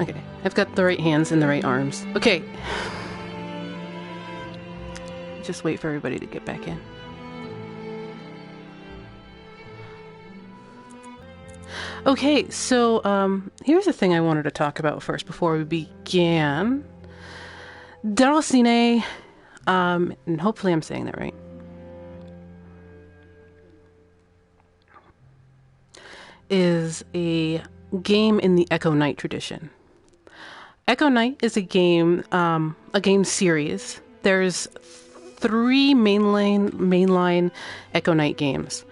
Okay, I've got the right hands and the right arms. Okay. Just wait for everybody to get back in. Okay, so here's the thing I wanted to talk about first before we began. Déraciné, and hopefully I'm saying that right, is a game in the Echo Knight tradition. Echo Knight is a game series. There's 3 mainline Echo Knight games.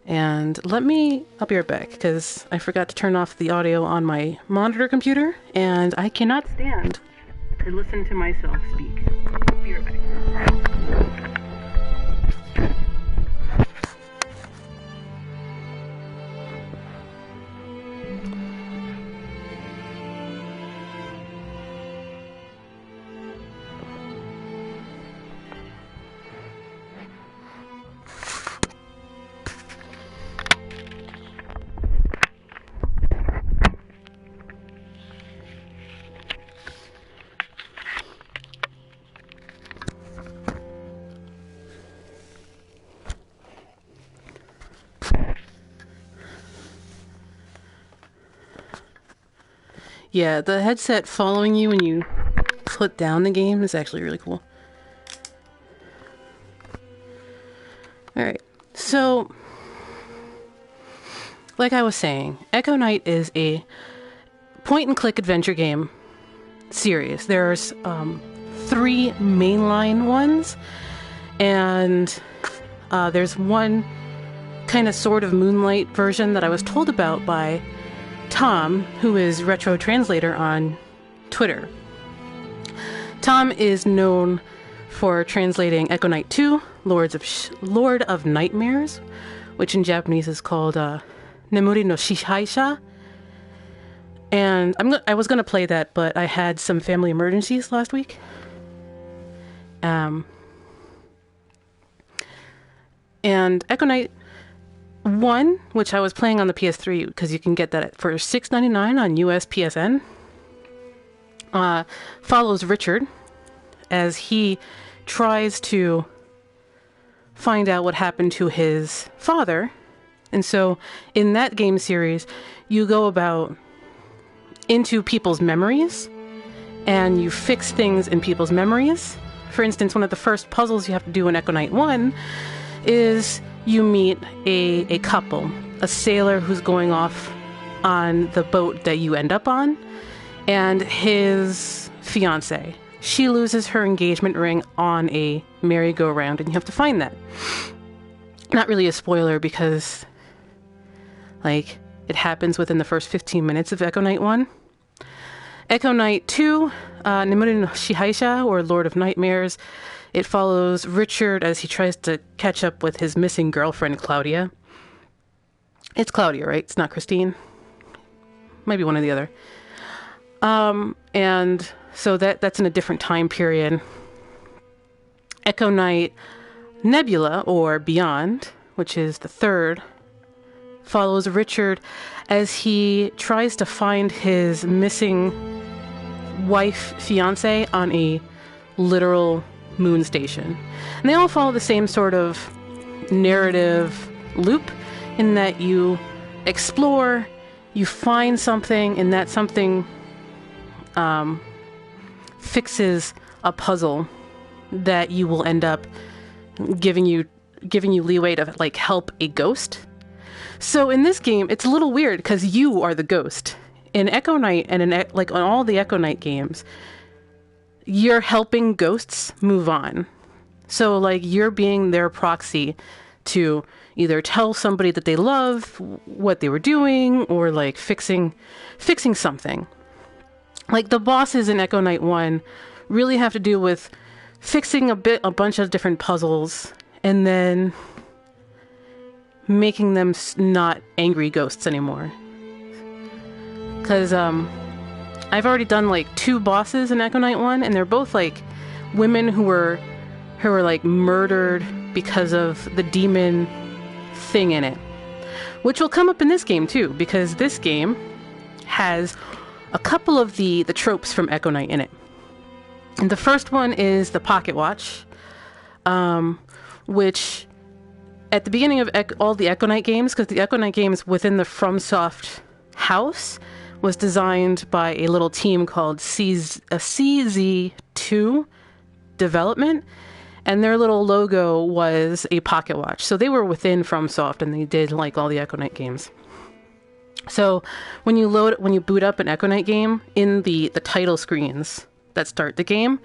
And I'll be right back, because I forgot to turn off the audio on my monitor computer, and I cannot stand to listen to myself speak. I'll be right back. Yeah, the headset following you when you put down the game is actually really cool. Alright, so, like I was saying, Echo Knight is a point-and-click adventure game series. There's 3 mainline ones, and there's one kind of sort of Moonlight version that I was told about by Tom, who is Retro Translator on Twitter. Tom is known for translating Echo Knight 2, Lord of Nightmares, which in Japanese is called Nemuri no Shihaisha. And I was going to play that, but I had some family emergencies last week. And Echo Knight 1, which I was playing on the PS3, because you can get that for $6.99 on US PSN, follows Richard as he tries to find out what happened to his father. And so in that game series, you go about into people's memories and you fix things in people's memories. For instance, one of the first puzzles you have to do in Echo Knight 1 is you meet a couple, a sailor who's going off on the boat that you end up on, and his fiancée. She loses her engagement ring on a merry-go-round, and you have to find that. Not really a spoiler, because it happens within the first 15 minutes of Echo Knight 1. Echo Knight 2, Nemuri no Shihaisha, or Lord of Nightmares, it follows Richard as he tries to catch up with his missing girlfriend, Claudia. It's Claudia, right? It's not Christine. Maybe one or the other. And so that's in a different time period. Echo Knight Nebula, or Beyond, which is the third, follows Richard as he tries to find his missing wife, fiancé, on a literal moon station. And they all follow the same sort of narrative loop, in that you explore, you find something, and that something fixes a puzzle that you will end up giving you leeway to help a ghost. So in this game, it's a little weird because you are the ghost. In Echo Knight and on all the Echo Knight games, you're helping ghosts move on. So you're being their proxy to either tell somebody that they love what they were doing, or fixing something. The bosses in Echo Knight 1 really have to do with fixing a bunch of different puzzles and then making them not angry ghosts anymore. Because I've already done 2 bosses in Echo Knight 1, and they're both women who were murdered because of the demon thing in it, which will come up in this game too, because this game has a couple of the tropes from Echo Knight in it. And the first one is the pocket watch, which at the beginning of all the Echo Knight games, because the Echo Knight games within the FromSoft house was designed by a little team called CZ2 Development, and their little logo was a pocket watch. So they were within FromSoft, and they did like all the Echo Knight games. So when you boot up an Echo Knight game, in the title screens that start the game,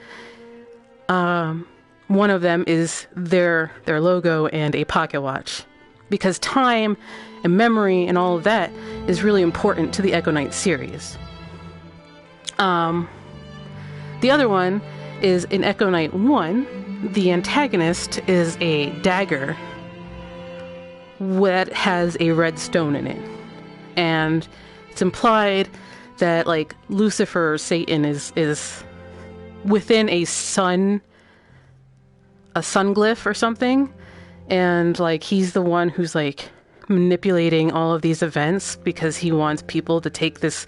one of them is their logo and a pocket watch, because time and memory and all of that is really important to the Echo Knight series. The other one is in Echo Knight 1, the antagonist is a dagger that has a red stone in it. And it's implied that like Lucifer, Satan, is within a sun glyph or something, and like he's the one who's like manipulating all of these events because he wants people to take this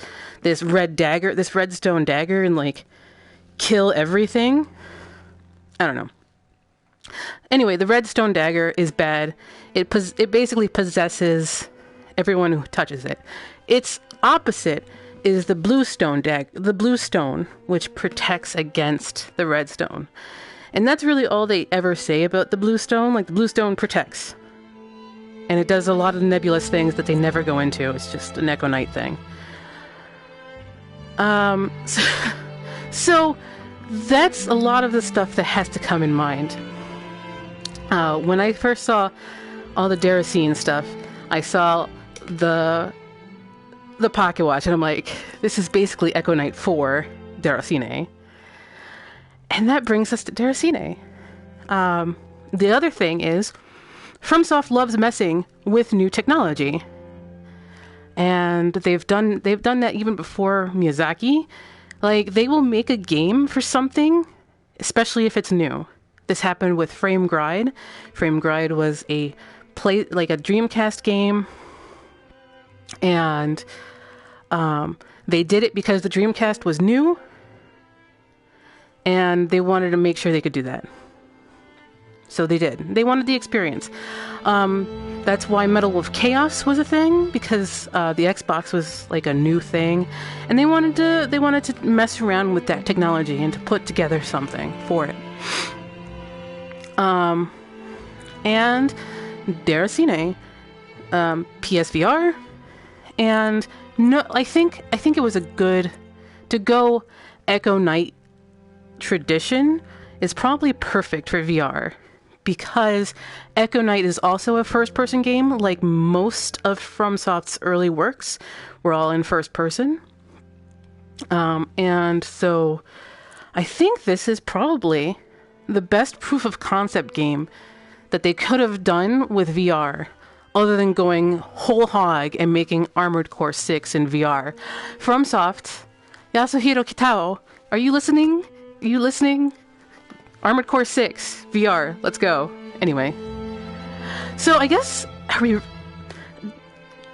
redstone dagger and like kill everything. I don't know. Anyway, the redstone dagger is bad. It basically possesses everyone who touches it. Its opposite is the bluestone dagger, the bluestone, which protects against the redstone. And that's really all they ever say about the bluestone. Like, the bluestone protects. And it does a lot of nebulous things that they never go into. It's just an Echo Knight thing. So that's a lot of the stuff that has to come in mind. When I first saw all the Déraciné stuff, I saw the pocket watch, and I'm like, this is basically Echo Knight 4 Déraciné. And that brings us to Déraciné. The other thing is, FromSoft loves messing with new technology. And they've done that even before Miyazaki. Like, they will make a game for something, especially if it's new. This happened with Frame Gride. Frame Gride was a Dreamcast game. And they did it because the Dreamcast was new. And they wanted to make sure they could do that. So they did. They wanted the experience. That's why Metal of Chaos was a thing, because the Xbox was like a new thing, and they wanted to mess around with that technology and to put together something for it. And Déraciné, PSVR, and no, I think it was a good to go Echo Knight tradition is probably perfect for VR, because Echo Knight is also a first-person game. Like most of FromSoft's early works were all in first person. And so I think this is probably the best proof of concept game that they could have done with VR, other than going whole hog and making Armored Core 6 in VR. FromSoft, Yasuhiro Kitao, are you listening? Armored Core 6 VR, let's go. Anyway, so I guess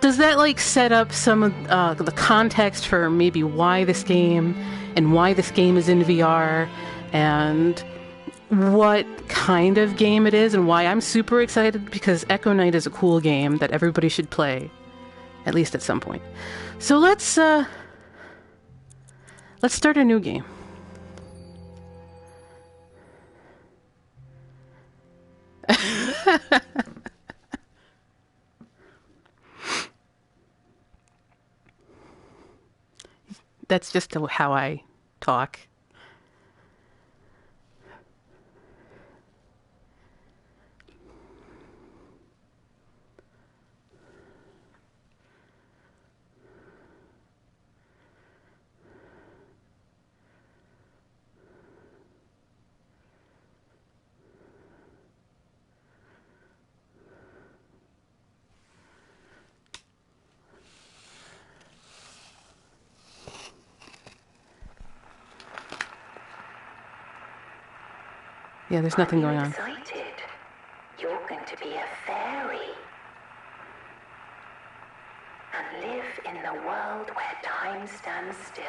does that like set up some of the context for maybe why this game is in VR, and what kind of game it is, and why I'm super excited, because Echo Knight is a cool game that everybody should play, at least at some point. So let's start a new game. That's just how I talk. Yeah, there's nothing going on. Excited? You're going to be a fairy and live in the a world where time stands still.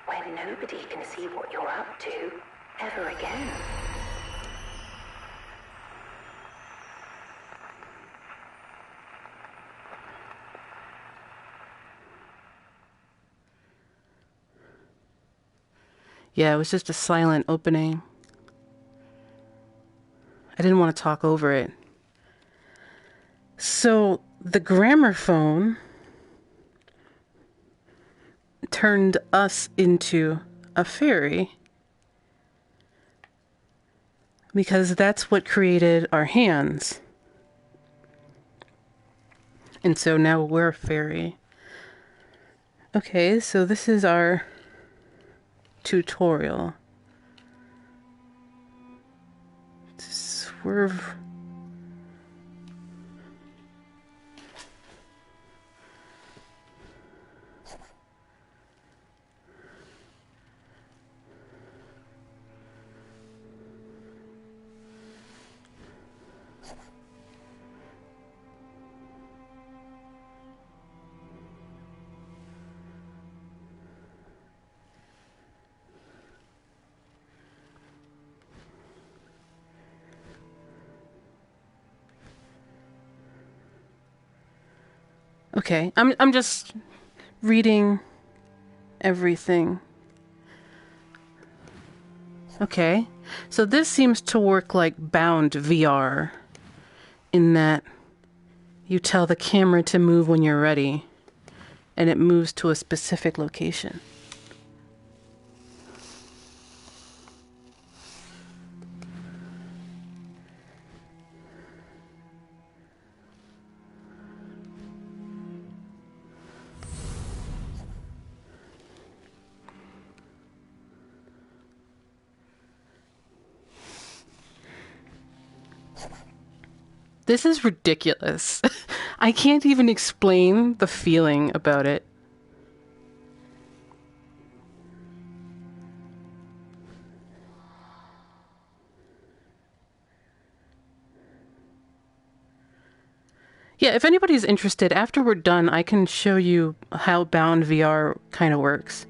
Where nobody can see what you're up to ever again. Yeah, it was just a silent opening. I didn't want to talk over it. So the gramophone turned us into a fairy because that's what created our hands. And so now we're a fairy. Okay, so this is our tutorial. Swerve. Okay, I'm just reading everything. Okay, so this seems to work like bound VR in that you tell the camera to move when you're ready and it moves to a specific location. This is ridiculous. I can't even explain the feeling about it. Yeah, if anybody's interested, after we're done, I can show you how bound VR kind of works.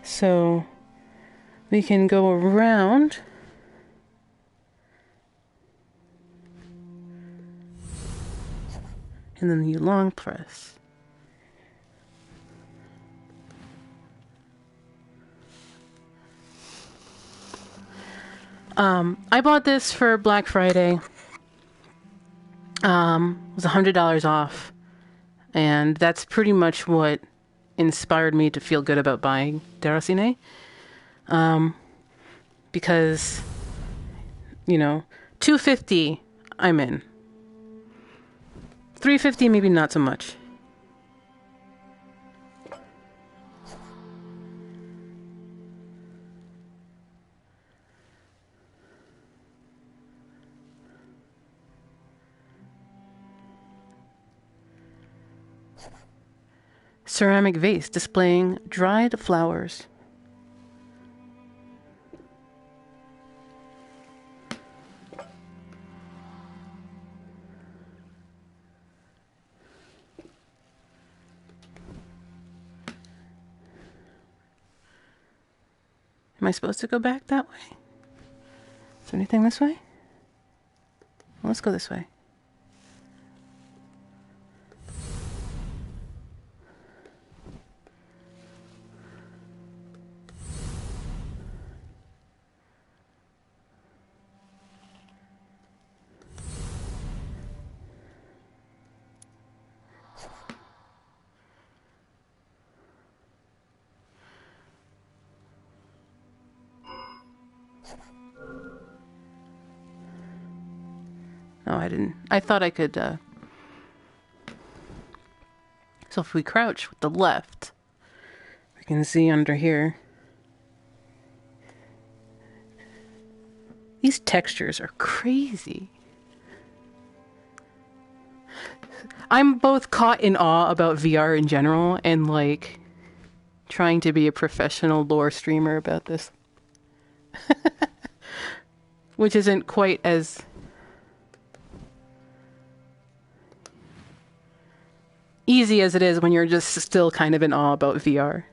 So we can go around. And then you long press. I bought this for Black Friday. It was $100 off. And that's pretty much what inspired me to feel good about buying Déraciné. Because, you know, $250, I'm in. $350, maybe not so much. Ceramic vase displaying dried flowers. Am I supposed to go back that way? Is there anything this way? Well, let's go this way. No, I didn't. I thought I could, So if we crouch with the left, we can see under here. These textures are crazy. I'm both caught in awe about VR in general and, like, trying to be a professional lore streamer about this. which isn't quite as easy as it is when you're just still kind of in awe about VR.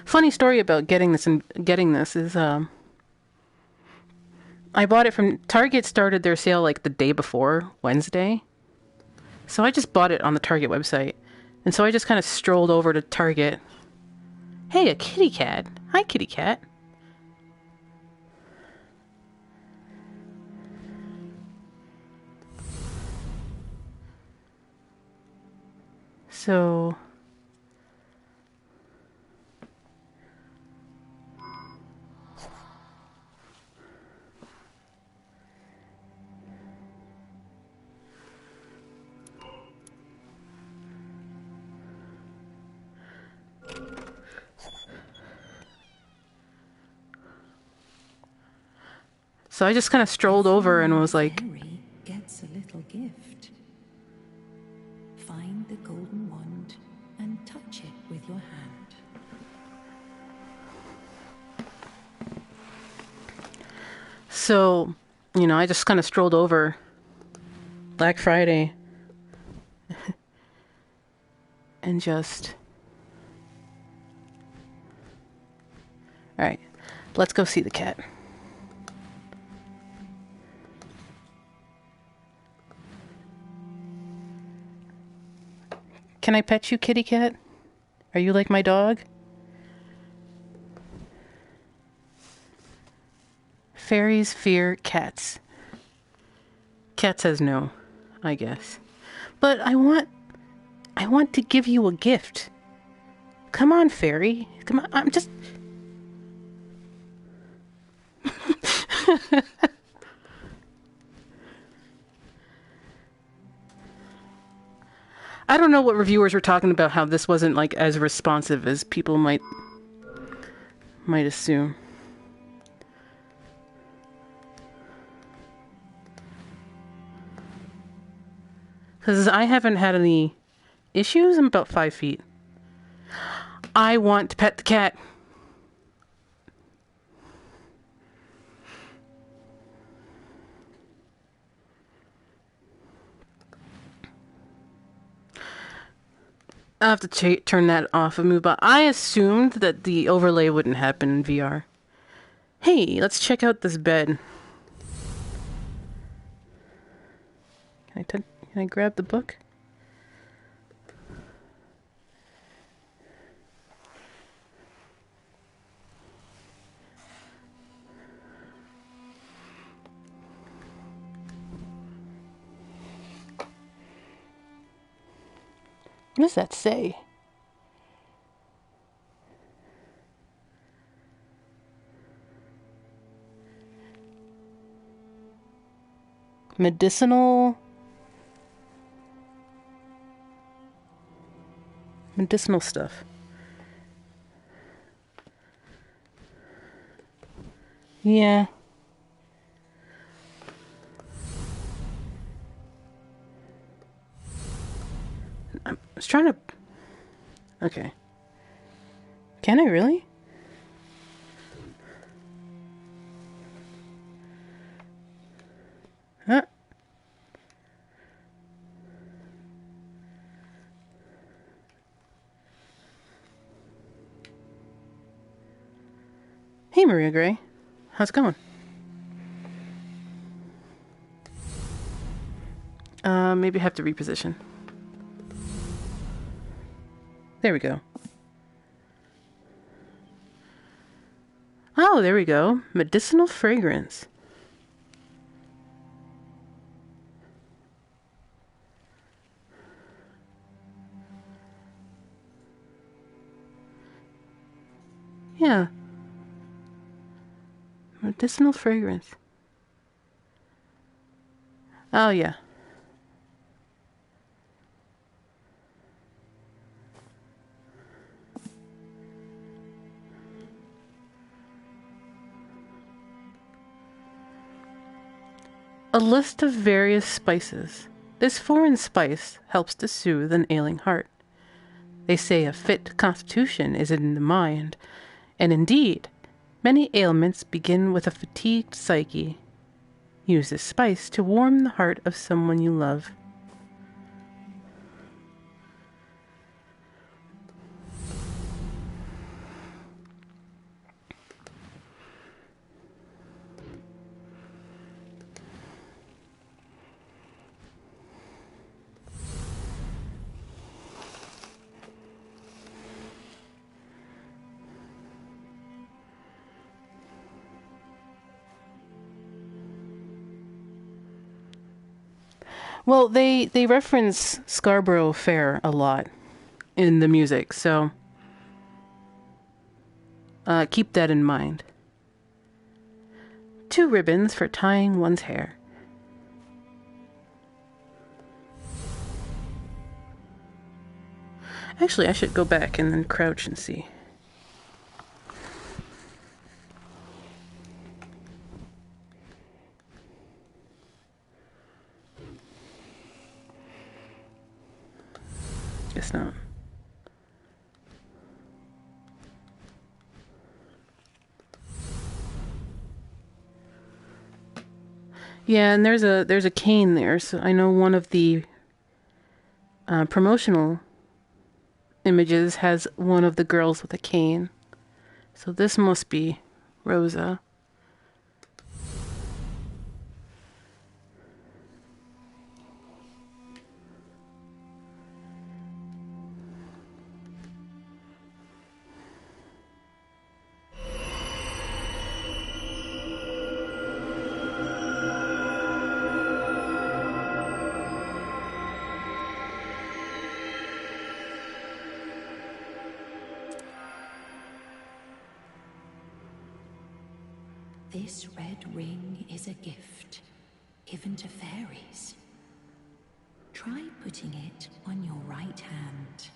Funny story about getting this is I bought it from Target. Started their sale like the day before, Wednesday. So I just bought it on the Target website. And so I just kind of strolled over to Target. Hey, a kitty cat. Hi, kitty cat. So I just kind of strolled over and was like, Harry gets a little gift. Find the golden wand and touch it with your hand. so, I just kind of strolled over Black Friday and just, all right, let's go see the cat. Can I pet you, kitty cat? Are you like my dog? Fairies fear cats. Cat says no, I guess. But I want to give you a gift. Come on, fairy. Come on, I'm just... I don't know what reviewers were talking about, how this wasn't like as responsive as people might assume. Because I haven't had any issues. I'm about 5 feet. I want to pet the cat. I'll have to turn that off and move on. I assumed that the overlay wouldn't happen in VR. Hey, let's check out this bed. Can I grab the book? What does that say? Medicinal stuff. Yeah. I was trying to... Okay. Can I really? Huh? Hey, Maria Gray. How's it going? Maybe I have to reposition. There we go. Oh, there we go. Medicinal fragrance. Yeah. Medicinal fragrance. Oh, yeah. A list of various spices. This foreign spice helps to soothe an ailing heart. They say a fit constitution is in the mind, And indeed, many ailments begin with a fatigued psyche. Use this spice to warm the heart of someone you love. Well, they reference Scarborough Fair a lot in the music, so keep that in mind. 2 ribbons for tying one's hair. Actually, I should go back and then crouch and see. Guess not. Yeah, and there's a cane there, so I know one of the promotional images has one of the girls with a cane. So this must be Roza. This red ring is a gift given to fairies. Try putting it on your right hand.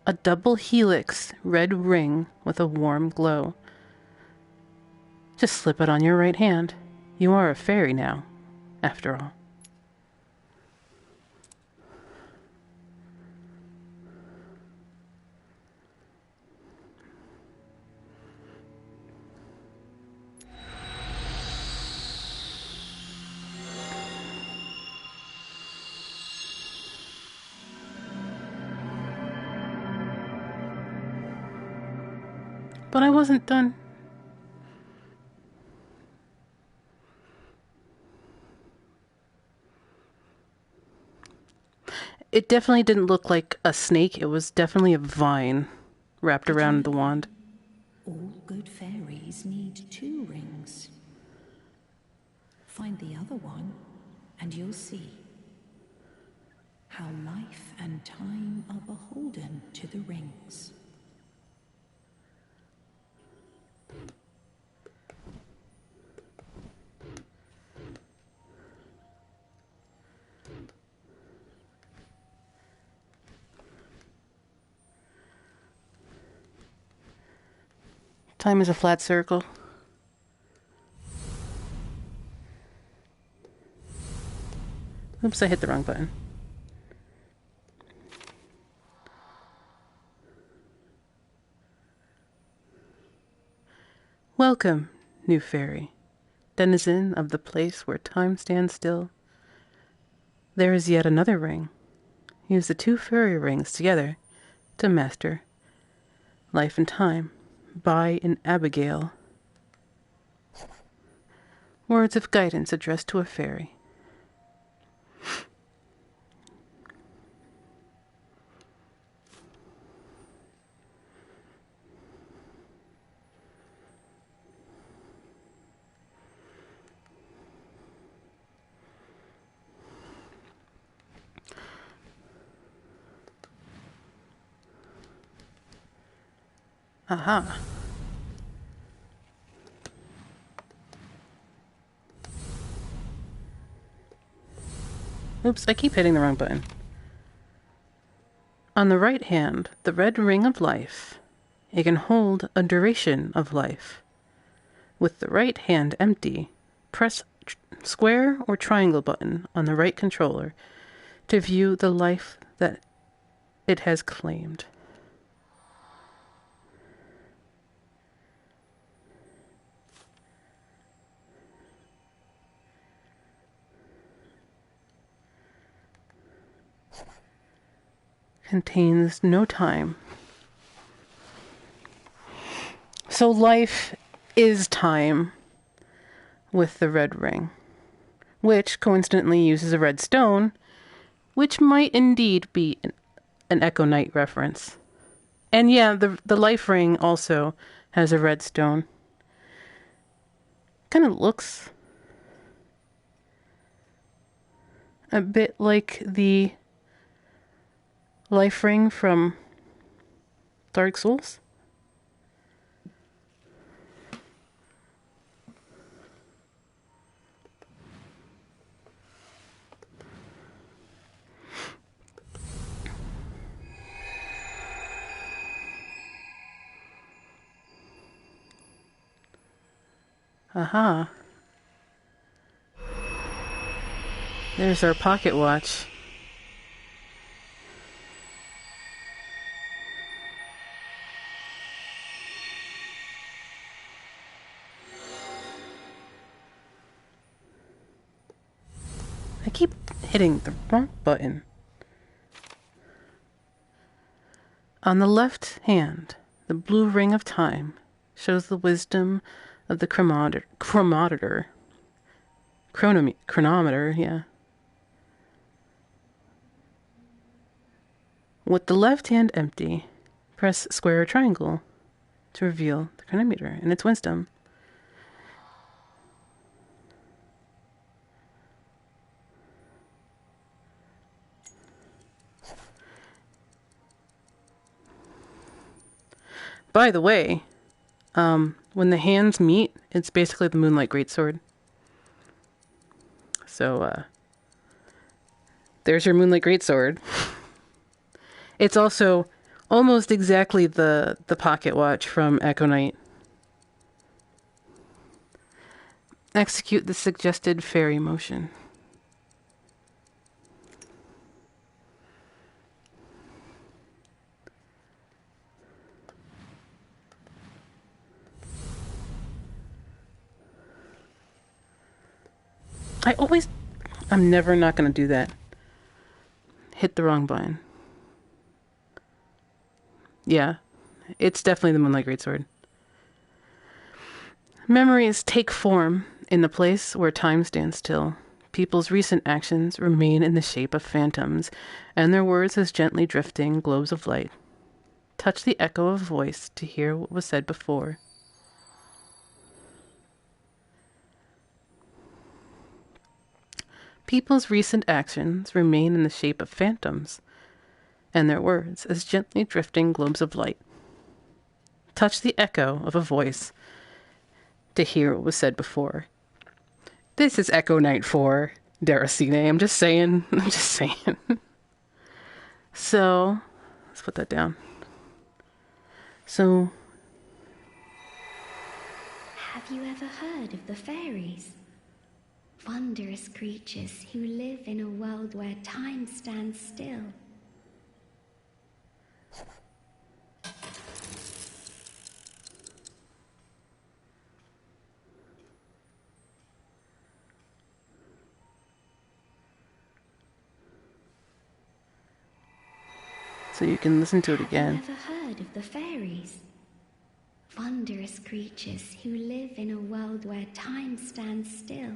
A double helix red ring with a warm glow. Just slip it on your right hand. You are a fairy now, after all. But I wasn't done. It definitely didn't look like a snake. It was definitely a vine wrapped around the wand. All good fairies need 2 rings. Find the other one, and you'll see how life and time are beholden to the rings. Time is a flat circle. Oops, I hit the wrong button. Welcome, new fairy, denizen of the place where time stands still. There is yet another ring. Use the 2 fairy rings together to master life and time. By an Abigail. Words of guidance addressed to a fairy. Aha. Oops, I keep hitting the wrong button. On the right hand, the red ring of life. It can hold a duration of life. With the right hand empty, press square or triangle button on the right controller to view the life that it has claimed. contains no time. So life is time with the red ring, which coincidentally uses a red stone, which might indeed be an Echo Knight reference. And yeah, the life ring also has a red stone. Kind of looks a bit like the life ring from Dark Souls. Aha. There's our pocket watch. I keep hitting the wrong button. On the left hand, the blue ring of time shows the wisdom of the chronometer, yeah. With the left hand empty, press square or triangle to reveal the chronometer and its wisdom. By the way, when the hands meet, it's basically the Moonlight Greatsword. So, there's your Moonlight Greatsword. It's also almost exactly the pocket watch from Echo Knight. Execute the suggested fairy motion. I'm never not going to do that. Hit the wrong button. Yeah, it's definitely the Moonlight Greatsword. Memories take form in the place where time stands still. People's recent actions remain in the shape of phantoms, and their words as gently drifting globes of light. Touch the echo of voice to hear what was said before. People's recent actions remain in the shape of phantoms, and their words as gently drifting globes of light. Touch the echo of a voice to hear what was said before. This is Echo Knight 4, Déraciné. I'm just saying. So, let's put that down. So, have you ever heard of the fairies? Wondrous creatures who live in a world where time stands still. so you can listen to it again. Have you ever heard of the fairies? Wondrous creatures who live in a world where time stands still.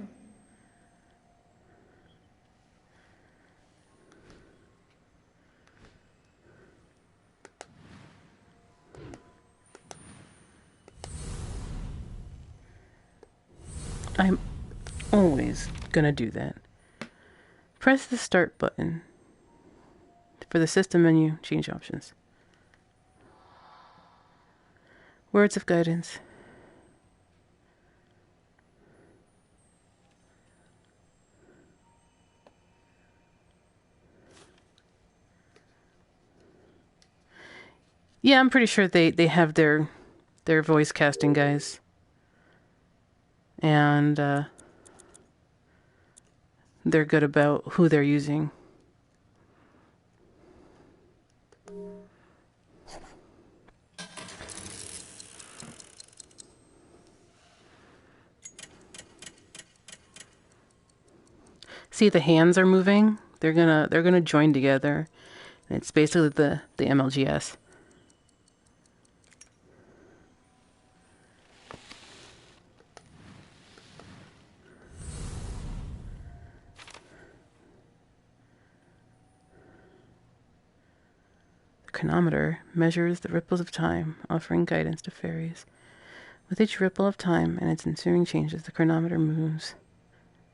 I'm always gonna do that. Press the start button. For the system menu, change options. Words of guidance. Yeah, I'm pretty sure they have their voice casting guys. And they're good about who they're using. See, the hands are moving. They're gonna join together It's basically the MLGS. The chronometer measures the ripples of time, offering guidance to fairies. With each ripple of time and its ensuing changes, the chronometer moves.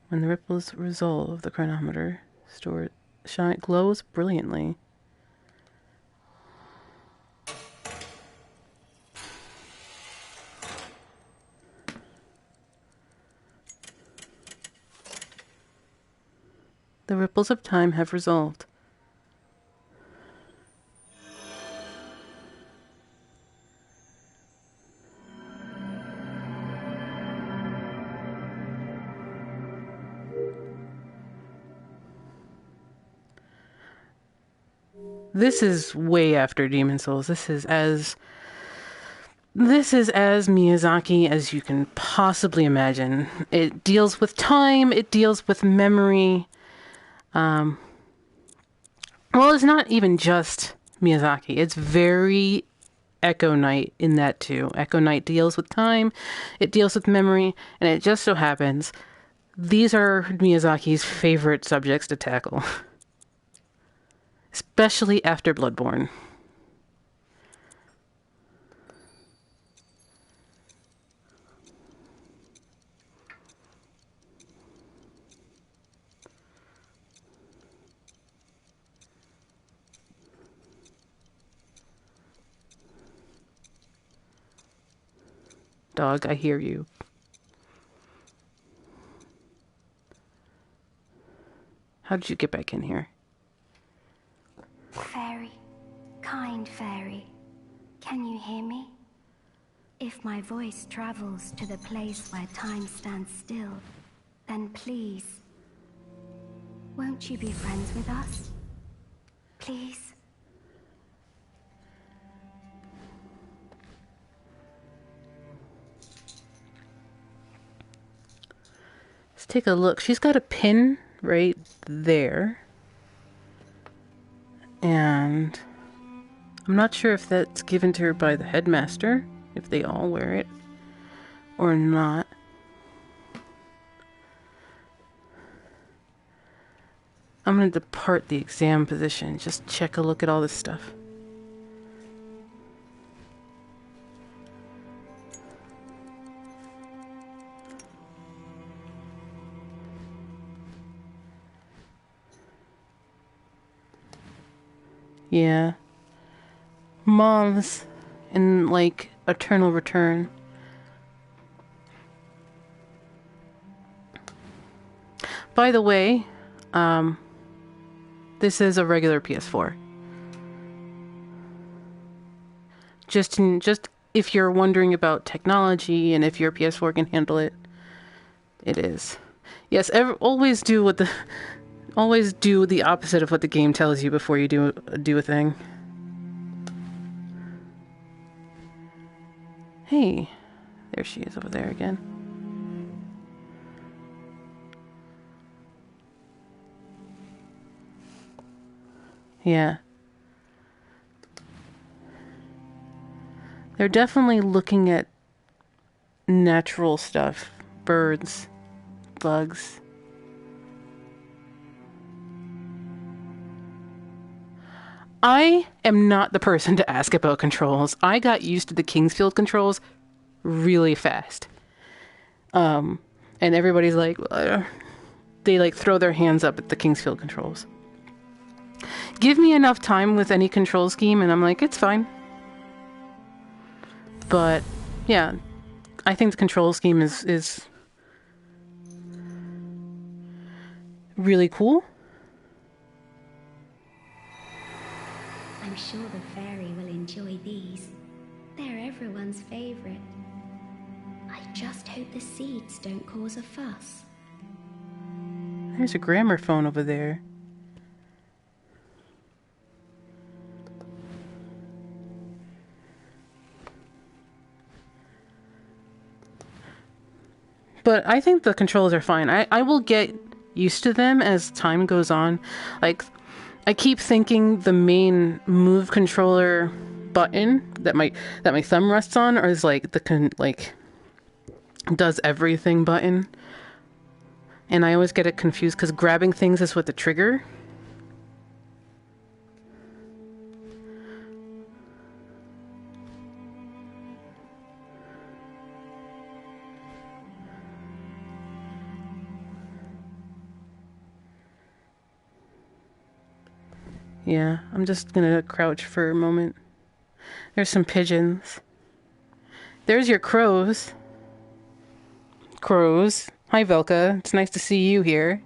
When the ripples resolve, the chronometer glows brilliantly. The ripples of time have resolved. This is way after Demon Souls. This is as Miyazaki as you can possibly imagine. It deals with time. It deals with memory. Well, it's not even just Miyazaki. It's very Echo Knight in that too. Echo Knight deals with time. It deals with memory. And it just so happens these are Miyazaki's favorite subjects to tackle. Especially after Bloodborne. Dog, I hear you. How did you get back in here? Fairy, kind fairy, can you hear me? If my voice travels to the place where time stands still, then please, won't you be friends with us? Please? Let's take a look. She's got a pin right there. And I'm not sure if that's given to her by the headmaster, if they all wear it, or not. I'm going to depart the exam position, just check a look at all this stuff. Yeah. Moms in, like, Eternal Return. By the way, this is a regular PS4. Just if you're wondering about technology and if your PS4 can handle it, it is. Yes, always do the opposite of what the game tells you before you do a thing. Hey, there she is over there again. Yeah. They're definitely looking at natural stuff. Birds, bugs. I am not the person to ask about controls. I got used to the Kingsfield controls really fast. And everybody's like, they like throw their hands up at the Kingsfield controls. Give me enough time with any control scheme and I'm like, it's fine. But yeah, I think the control scheme is really cool. I'm sure the fairy will enjoy these. They're everyone's favorite. I just hope the seeds don't cause a fuss. There's a gramophone over there. But I think the controls are fine. I will get used to them as time goes on. Like, I keep thinking the main move controller button that my thumb rests on is like does everything button. And I always get it confused because grabbing things is with the trigger. Yeah, I'm just gonna crouch for a moment. There's some pigeons. There's your crows. Crows. Hi, Velka. It's nice to see you here.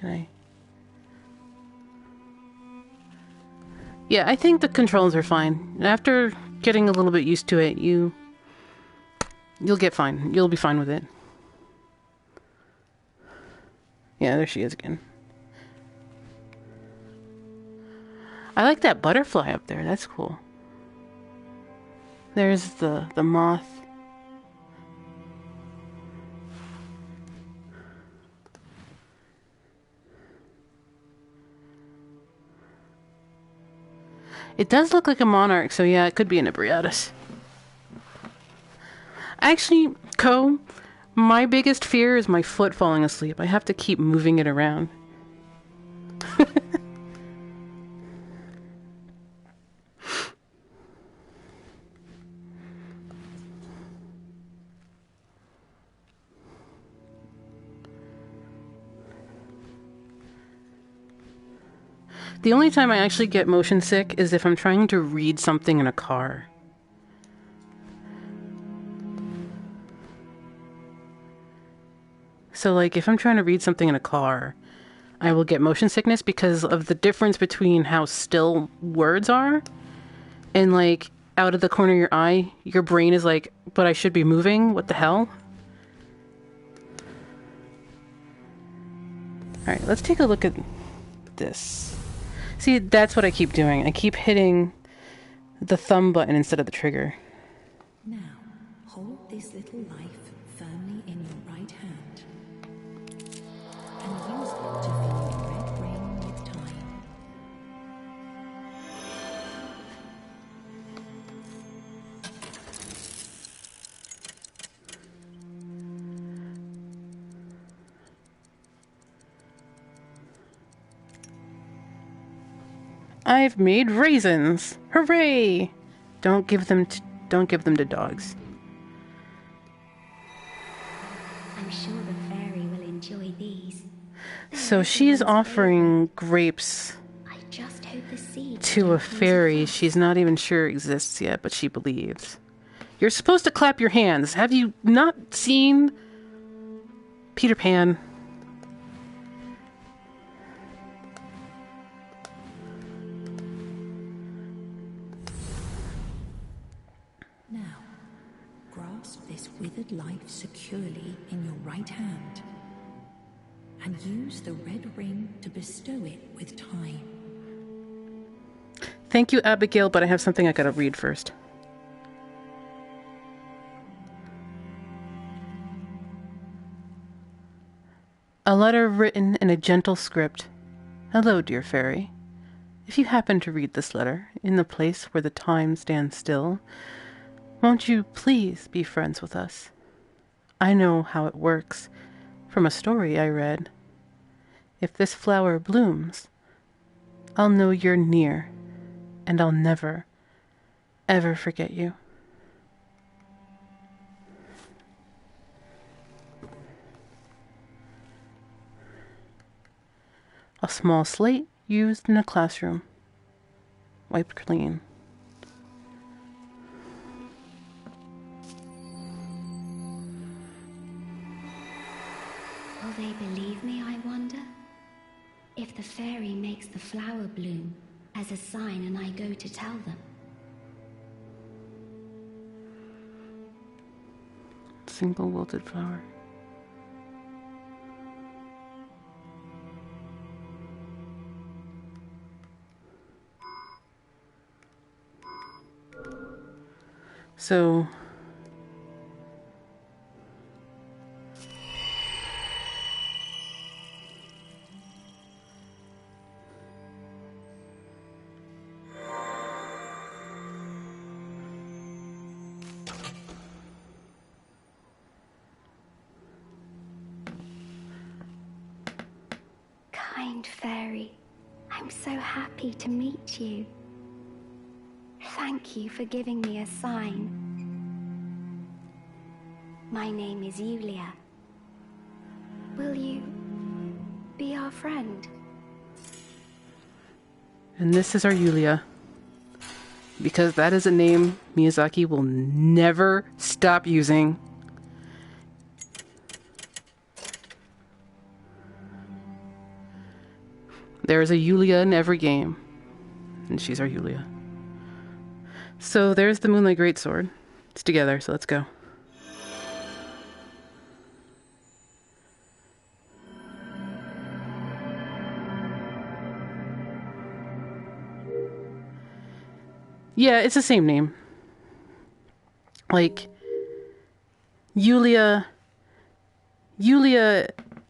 Can I? Yeah, I think the controls are fine. After getting a little bit used to it, you'll get fine. You'll be fine with it. Yeah, there she is again. I like that butterfly up there. That's cool. There's the moth. It does look like a monarch, so yeah, it could be an Ebriatus. Actually, my biggest fear is my foot falling asleep. I have to keep moving it around. The only time I actually get motion sick is if I'm trying to read something in a car. So, like, if I'm trying to read something in a car, I will get motion sickness because of the difference between how still words are and, like, out of the corner of your eye, your brain is like, but I should be moving? What the hell? Alright, let's take a look at this. See, that's what I keep doing. I keep hitting the thumb button instead of the trigger. Now, hold this little life firmly in your right hand and use it to fill the red ring with time. I've made raisins. Hooray! Don't give them to dogs. I'm sure the fairy will enjoy these. So she's offering grapes I just hope the seeds to a don't cause fairy fuss. she's not even sure exists yet, but she believes. You're supposed to clap your hands. Have you not seen Peter Pan? Now, grasp this withered life securely in your right hand and use the red ring to bestow it with time. Thank you, Abigail, but I have something I gotta read first. A letter written in a gentle script. Hello, dear fairy. If you happen to read this letter in the place where the time stands still, won't you please be friends with us? I know how it works from a story I read. If this flower blooms, I'll know you're near, and I'll never, ever forget you. A small slate used in a classroom. Wiped clean. Will they believe me, I wonder? If the fairy makes the flower bloom as a sign and I go to tell them. Let's single wilted flower. So Kind fairy, I'm so happy to meet you. Thank you for giving me a sign. My name is Yuliya. Will you be our friend? And this is our Yuliya. Because that is a name Miyazaki will never stop using. There is a Yuliya in every game. And she's our Yuliya. So there's the Moonlight Greatsword. It's together, so let's go. Yeah, it's the same name. Like, Yuliya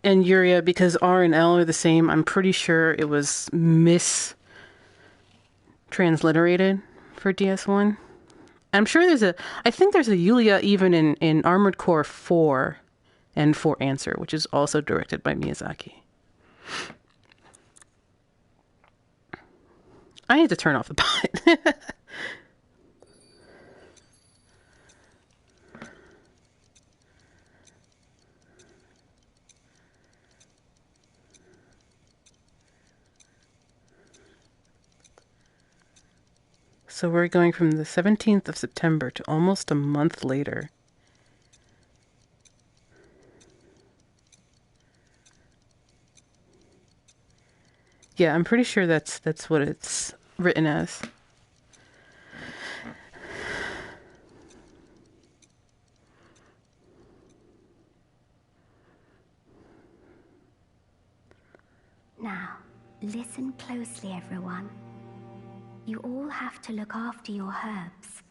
and Yuliya, because R and L are the same, I'm pretty sure it was mistransliterated for DS1. I'm sure I think there's a Yuliya even in Armored Core 4 and 4 Answer, which is also directed by Miyazaki. I need to turn off the pot. So we're going from the 17th of September to almost a month later. Yeah, I'm pretty sure that's what it's written as. Now, listen closely, everyone. You all have to look after your herbs.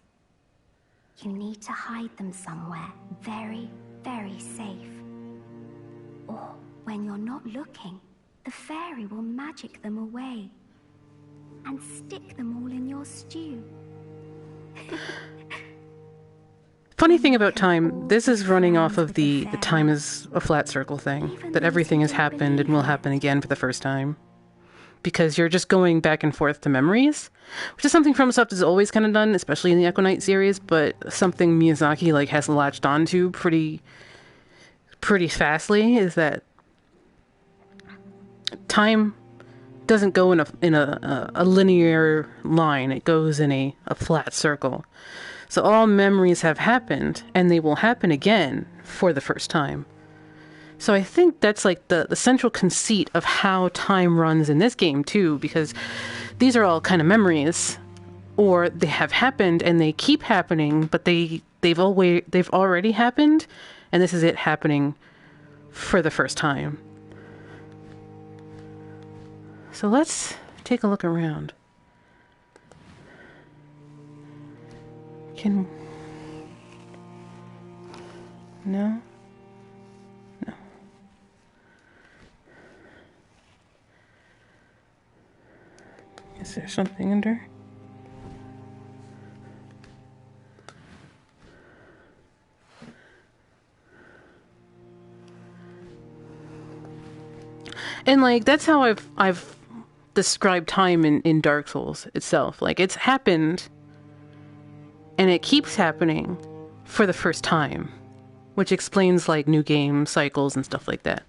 You need to hide them somewhere very, very safe. Or, when you're not looking, the fairy will magic them away and stick them all in your stew. Funny thing about time, this is running off of the time is a flat circle thing, that everything has happened and will happen again for the first time. Because you're just going back and forth to memories, which is something FromSoft has always kind of done, especially in the Echo Knight series, but something Miyazaki has latched onto pretty fastly is that time doesn't go in a linear line. It goes in a flat circle. So all memories have happened, and they will happen again for the first time. So I think that's like the central conceit of how time runs in this game too, because these are all kind of memories, or they have happened and they keep happening, but they've already happened, and this is it happening for the first time. So let's take a look around. No? No. Is there something under? And that's how I've described time in Dark Souls itself. It's happened and it keeps happening for the first time, which explains new game cycles and stuff like that.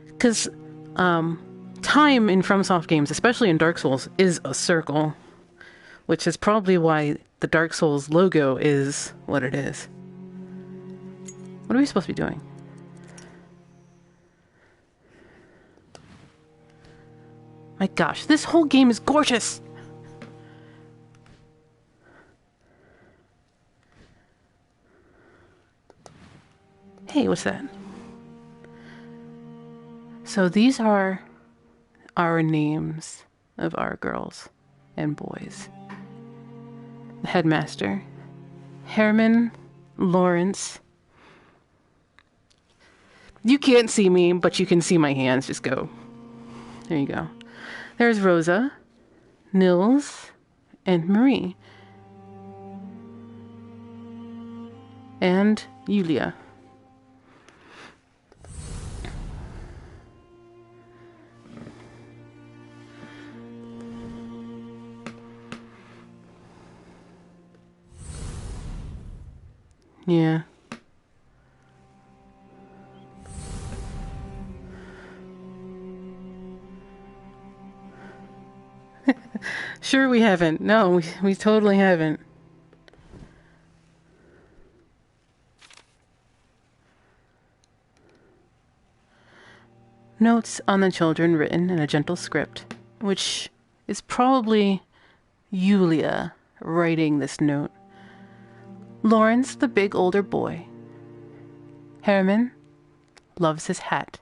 Because time in FromSoft games, especially in Dark Souls, is a circle, which is probably why the Dark Souls logo is what it is. What are we supposed to be doing? My gosh, this whole game is gorgeous! Hey, what's that? So these are our names of our girls and boys. The headmaster, Herman, Lorinc. You can't see me, but you can see my hands. Just go. There you go. There's Roza, Nils, and Marie. And Yuliya. Yeah. Sure we haven't. No, we totally haven't. Notes on the children written in a gentle script, which is probably Yuliya writing this note. Lorinc, the big older boy. Herman loves his hat.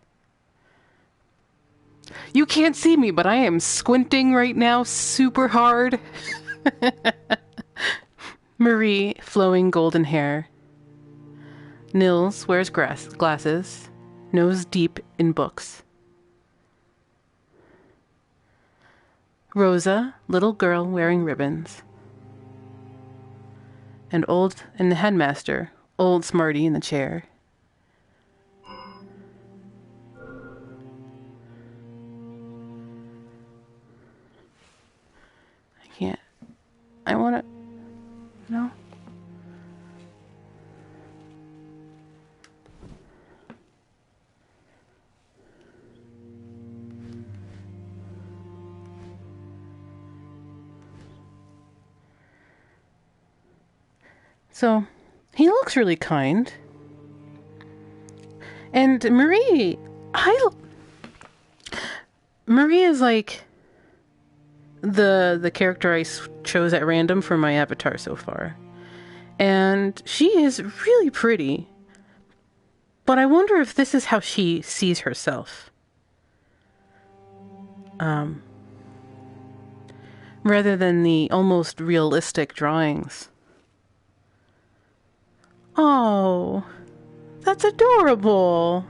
You can't see me, but I am squinting right now super hard. Marie, flowing golden hair. Nils wears glasses, nose deep in books. Roza, little girl wearing ribbons. And the headmaster, old smarty in the chair. I want to... No? So, he looks really kind. And Marie... Marie is like... the character I chose at random for my avatar so far. And she is really pretty. But I wonder if this is how she sees herself. Rather than the almost realistic drawings. Oh, that's adorable.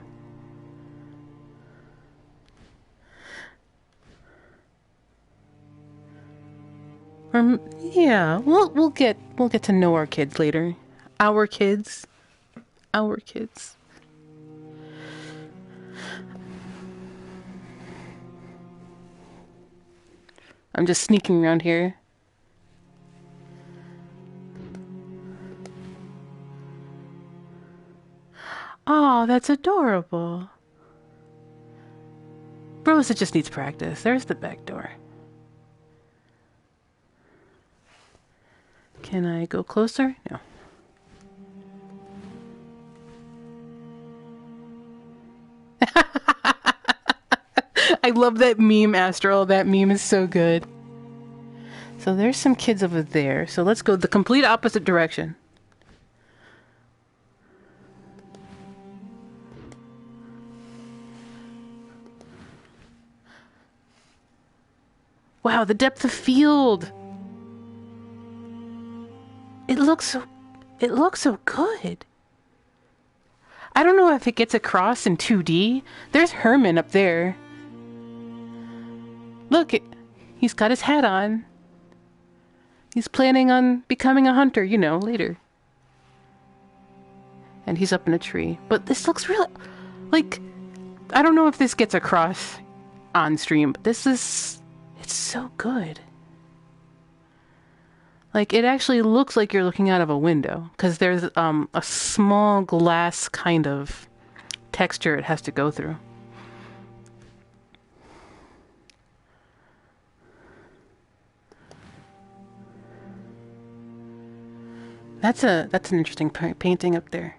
Yeah, we'll get to know our kids later. Our kids. I'm just sneaking around here. Oh, that's adorable. Roza just needs practice. There's the back door. Can I go closer? No. I love that meme, Astral. That meme is so good. So there's some kids over there. So let's go the complete opposite direction. Wow, the depth of field. It looks so good. I don't know if it gets across in 2D. There's Herman up there. Look, he's got his hat on. He's planning on becoming a hunter, later. And he's up in a tree. But this looks real... I don't know if this gets across on stream, but it's so good. It actually looks like you're looking out of a window, because there's a small glass kind of texture it has to go through. That's an interesting painting up there.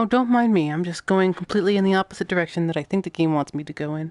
Oh, don't mind me. I'm just going completely in the opposite direction that I think the game wants me to go in.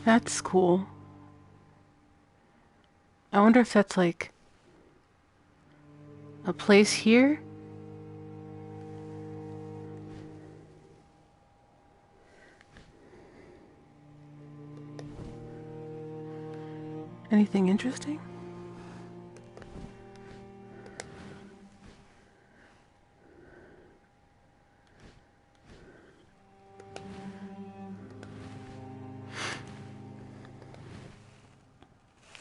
That's cool. I wonder if that's like a place here? Anything interesting?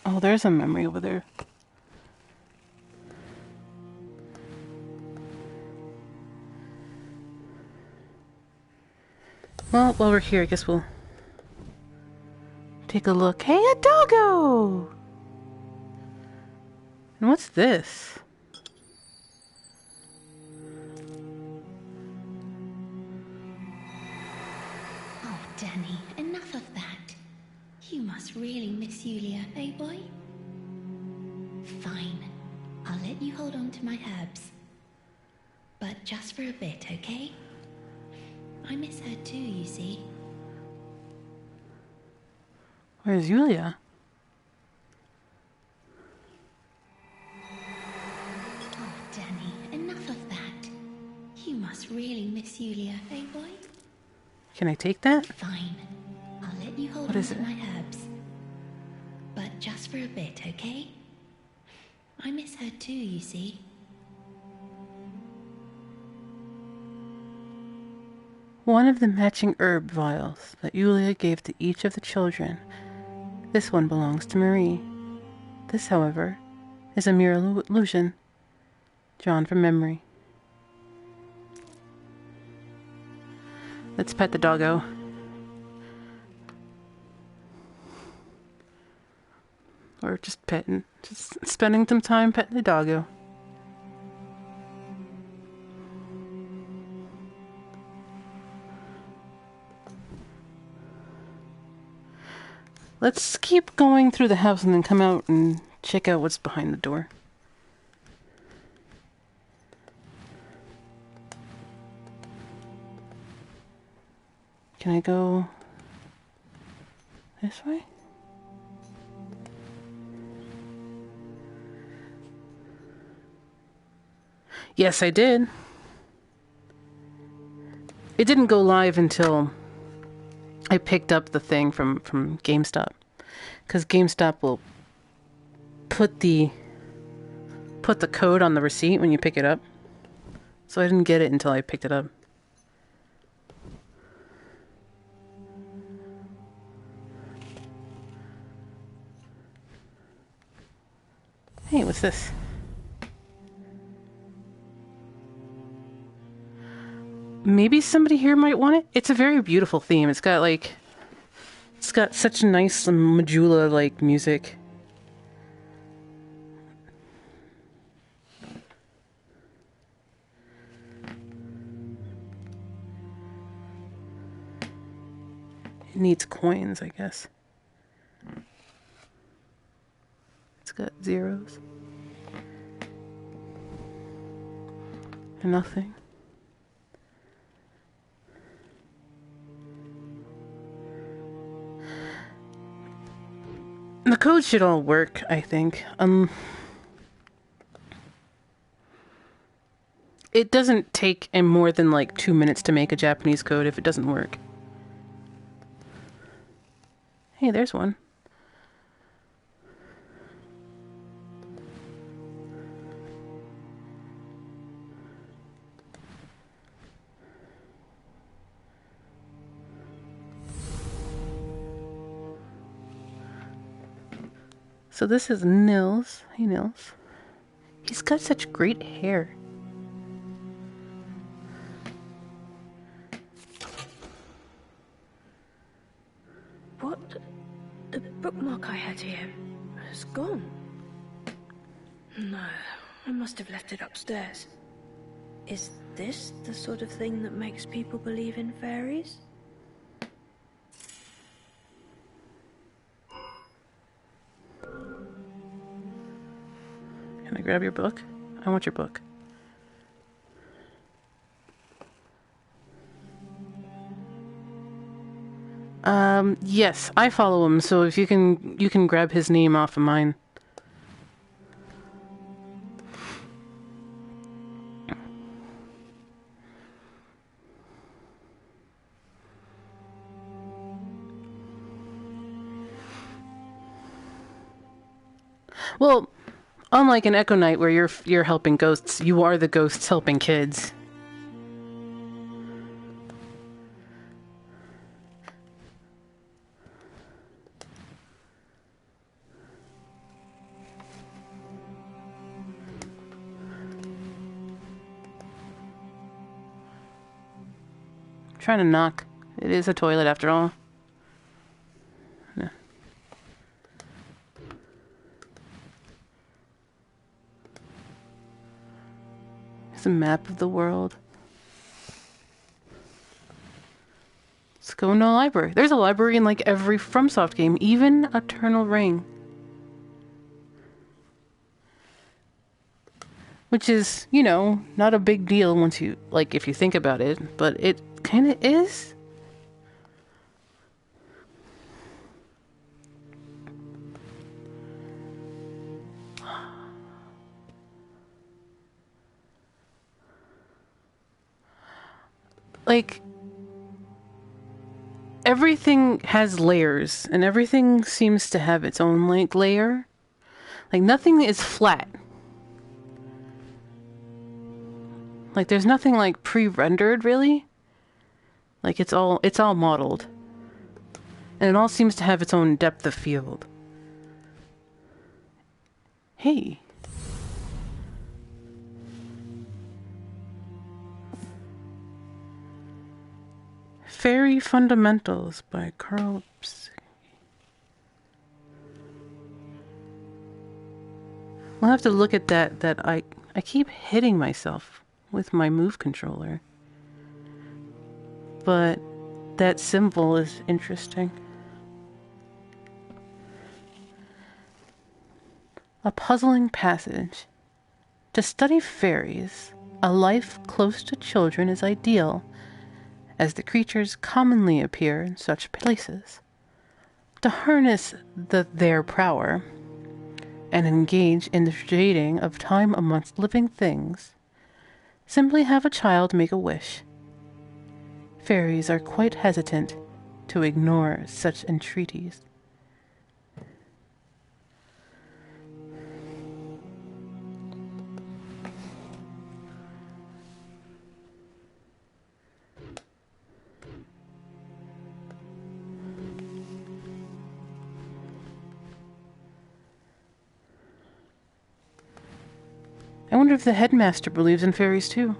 Oh, there's a memory over there. Well, while we're here, I guess we'll take a look. Hey, a doggo! And what's this? Oh, Danny, enough of that. You must really miss Yuliya, eh, boy? Fine. I'll let you hold on to my herbs. But just for a bit, okay? I miss her too, you see. Where's Yuliya? Oh, Danny, enough of that. You must really miss Yuliya, eh, boy? Can I take that? Fine. I'll let you hold What on is to it? my herbs. But just for a bit, okay? I miss her too, you see. One of the matching herb vials that Yuliya gave to each of the children. This one belongs to Marie. This, however, is a mere illusion, drawn from memory. Let's pet the doggo. Or just spending some time petting the doggo. Let's keep going through the house and then come out and check out what's behind the door. Can I go this way? Yes, I did. It didn't go live until I picked up the thing from GameStop, because GameStop will put the code on the receipt when you pick it up. So I didn't get it until I picked it up. Hey, what's this? Maybe somebody here might want it. It's a very beautiful theme. It's got such nice Majula like music. It needs coins, I guess. It's got zeros. And nothing. The code should all work, I think. It doesn't take more than like 2 minutes to make a Japanese code if it doesn't work. Hey, there's one. So this is Nils. Hey, Nils. He's got such great hair. I had here has gone. No, I must have left it upstairs. Is this the sort of thing that makes people believe in fairies? Can I grab your book? I want your book. Yes, I follow him, so if you can grab his name off of mine. Well, unlike an Echo Knight where you're helping ghosts, you are the ghosts helping kids. Trying to knock. It is a toilet after all. Yeah. It's a map of the world. Let's go into a library. There's a library in like every FromSoft game, even Eternal Ring. Which is, you know, not a big deal once you, like, if you think about it, but it kind of is. Like, everything has layers, and everything seems to have its own, like, layer. Like, nothing is flat. Like, there's nothing, like, pre-rendered, really. Like, it's all modeled. And it all seems to have its own depth of field. Hey. Fairy Fundamentals by Carl. We'll have to look at that I keep hitting myself with my move controller. But that symbol is interesting. A puzzling passage. To study fairies, a life close to children is ideal, as the creatures commonly appear in such places. To harness their power and engage in the shading of time amongst living things, simply have a child make a wish. Fairies are quite hesitant to ignore such entreaties. I wonder if the headmaster believes in fairies too.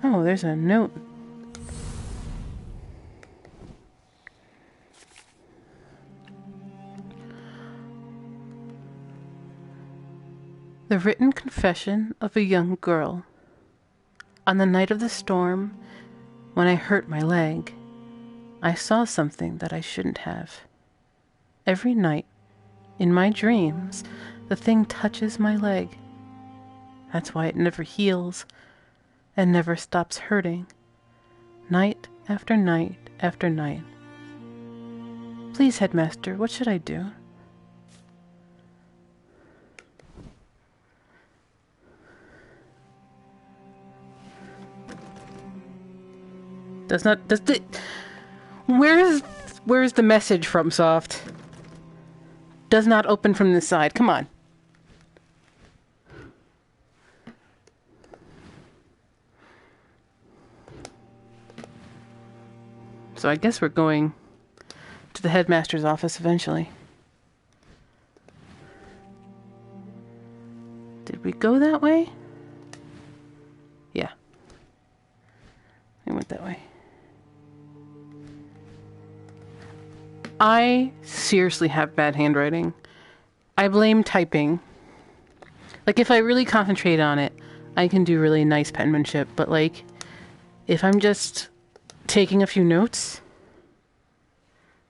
Oh, there's a note. The written confession of a young girl. On the night of the storm, when I hurt my leg, I saw something that I shouldn't have. Every night, in my dreams, the thing touches my leg. That's why it never heals and never stops hurting. Night after night after night. Please, Headmaster, what should I do? Where's the message from Soft? Does not open from this side. Come on. So I guess we're going to the headmaster's office eventually. Did we go that way? Yeah. that way. I seriously have bad handwriting. I blame typing. Like, if I really concentrate on it, I can do really nice penmanship. But, like, if I'm just taking a few notes...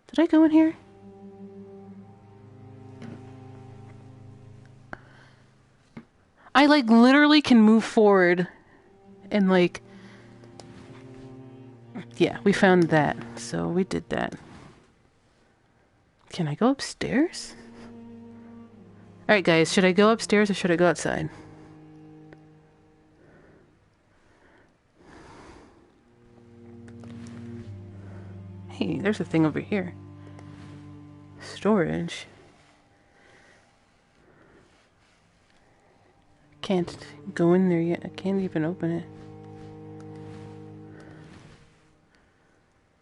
Did I go in here? I, like, literally can move forward and, like... Yeah, we found that. So we did that. Can I go upstairs? Alright, guys. Should I go upstairs or should I go outside? Hey, there's a thing over here. Storage. Can't go in there yet. I can't even open it.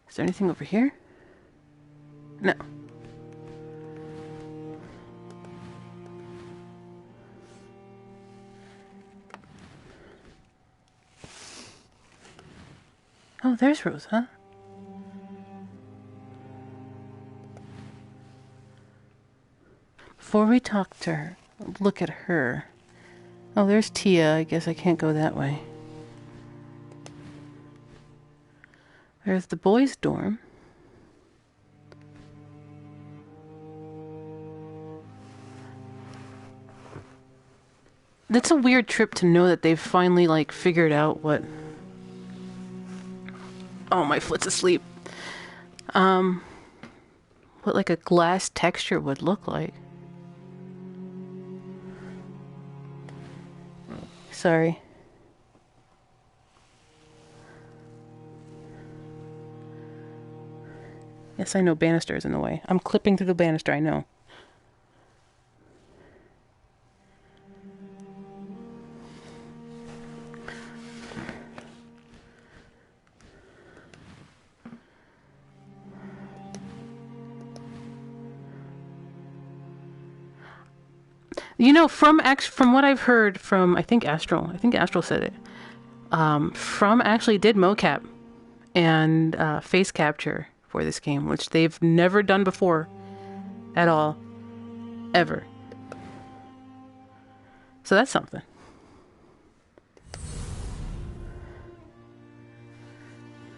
Is there anything over here? No. Oh, there's Roza. Before we talk to her, look at her. Oh, there's Tia. I guess I can't go that way. There's the boys' dorm. That's a weird trip to know that they've finally, like, figured out what... Oh, my foot's asleep. What, like, a glass texture would look like. Sorry. Yes, I know banister is in the way. I'm clipping through the banister, I know. You know, from what I've heard from, I think Astral said it. From actually did mocap and face capture for this game, which they've never done before at all, ever. So that's something.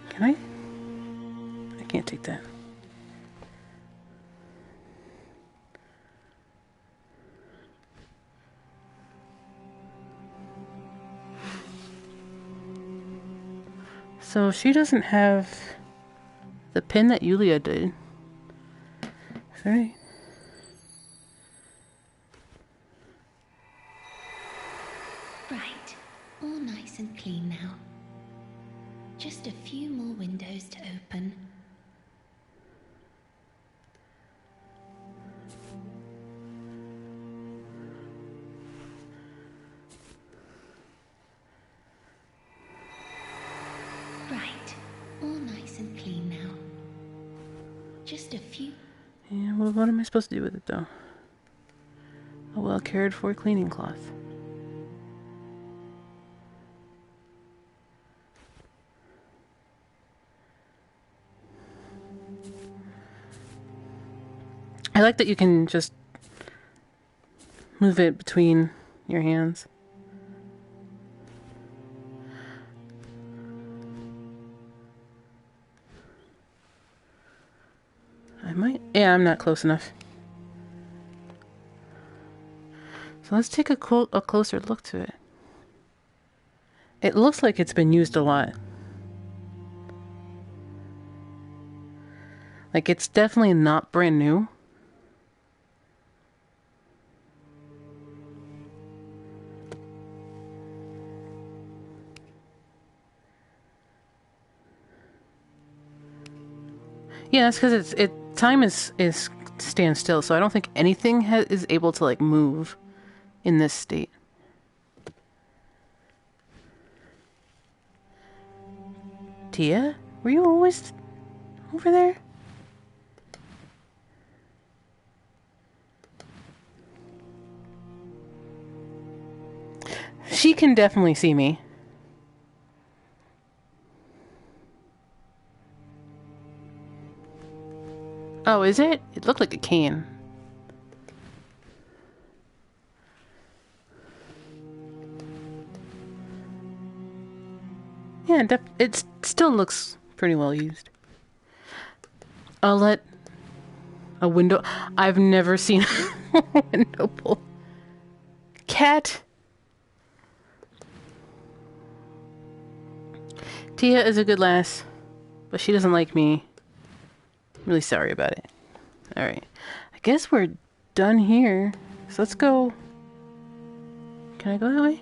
Can I? I can't take that. So she doesn't have the pin that Yuliya did. Sorry. Right. All nice and clean now. Just a few more windows to open. Right. All nice and clean now. Just a few... Yeah, well, what am I supposed to do with it, though? A well cared for cleaning cloth. I like that you can just move it between your hands. Yeah, I'm not close enough. So let's take a closer look to it. It looks like it's been used a lot. Like, it's definitely not brand new. Yeah, that's because time is stands still, so I don't think anything is able to, like, move in this state. Tia, were you always over there? She can definitely see me. Oh, is it? It looked like a cane. Yeah, it still looks pretty well used. I'll let a window... I've never seen a window pull. Cat! Tia is a good lass, but she doesn't like me. I'm really sorry about it. Alright. I guess we're done here. So let's go... Can I go that way?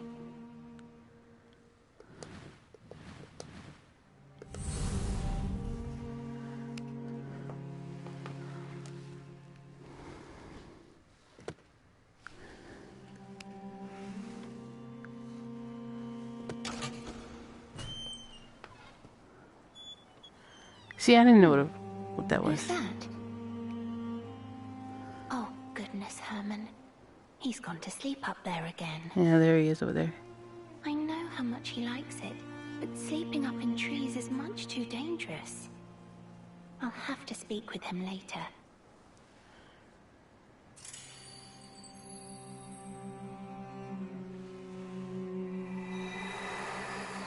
See, I didn't know what that was. Who's that? Oh, goodness, Herman. He's gone to sleep up there again. Yeah, there he is over there. I know how much he likes it, but sleeping up in trees is much too dangerous. I'll have to speak with him later.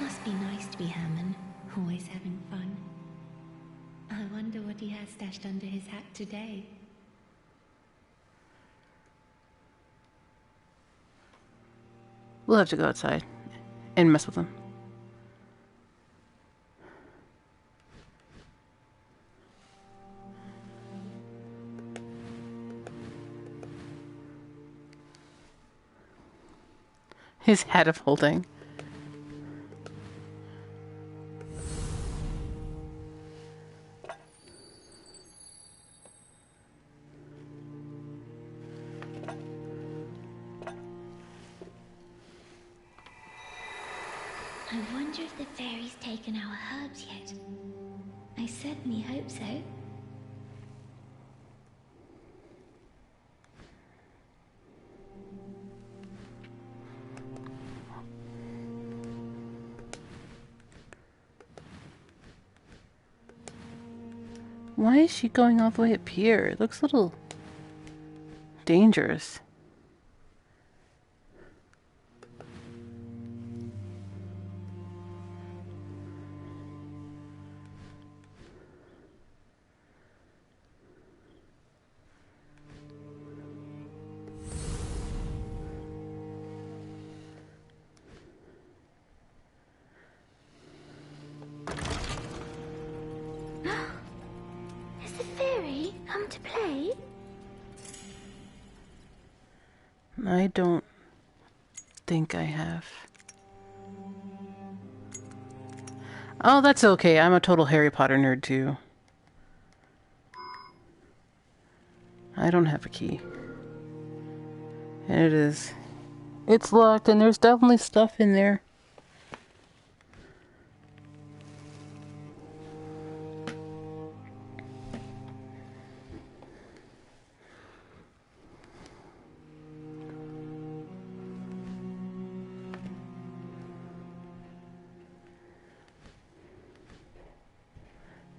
Must be nice to be Herman, always having fun. I wonder what he has stashed under his hat today. We'll have to go outside and mess with him. His hat of holding. I wonder if the fairy's taken our herbs yet. I certainly hope so. Why is she going all the way up here? It looks a little dangerous. Has the fairy come to play? I don't think I have. Oh, that's okay. I'm a total Harry Potter nerd too. I don't have a key. And it's locked and there's definitely stuff in there.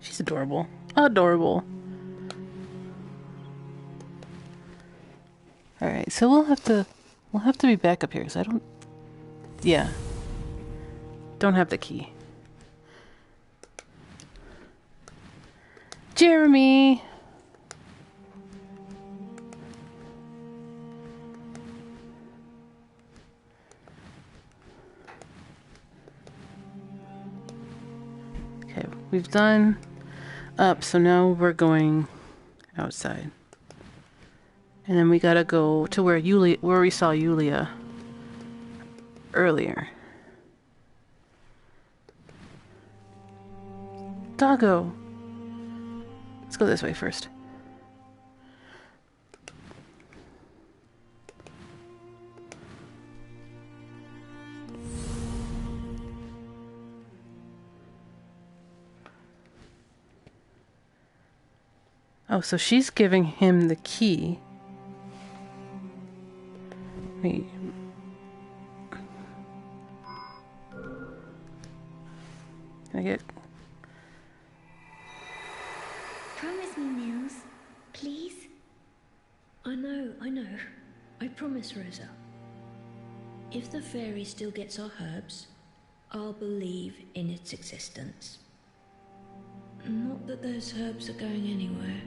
She's adorable. Adorable. Alright, so we'll have to be back up here because I don't... Yeah. Don't have the key. Jeremy! Okay, we've done up, so now we're going outside. And then we gotta go to where we saw Yuliya earlier. Doggo! Let's go this way first. Oh, so she's giving him the key. Wait. Can I get... Promise me, Nils, I know. I promise, Roza. If the fairy still gets our herbs, I'll believe in its existence. Not that those herbs are going anywhere.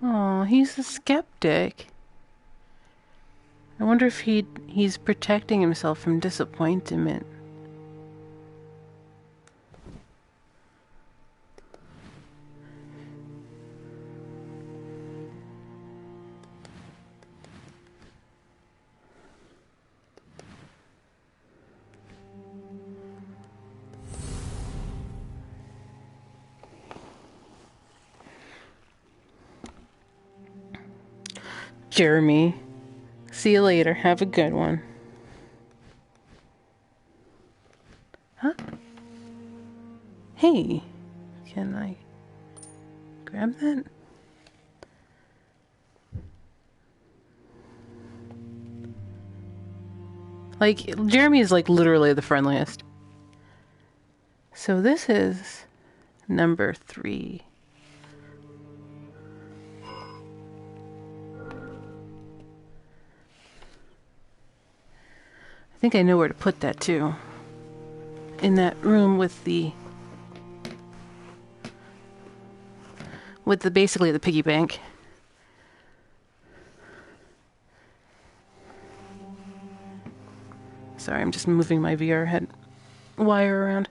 Oh, he's a skeptic. I wonder if he's protecting himself from disappointment. Jeremy, see you later. Have a good one. Huh? Hey, can I grab that? Like, Jeremy is like literally the friendliest. So this is number 3. I think I know where to put that too. In that room with the basically the piggy bank. Sorry, I'm just moving my VR head wire around.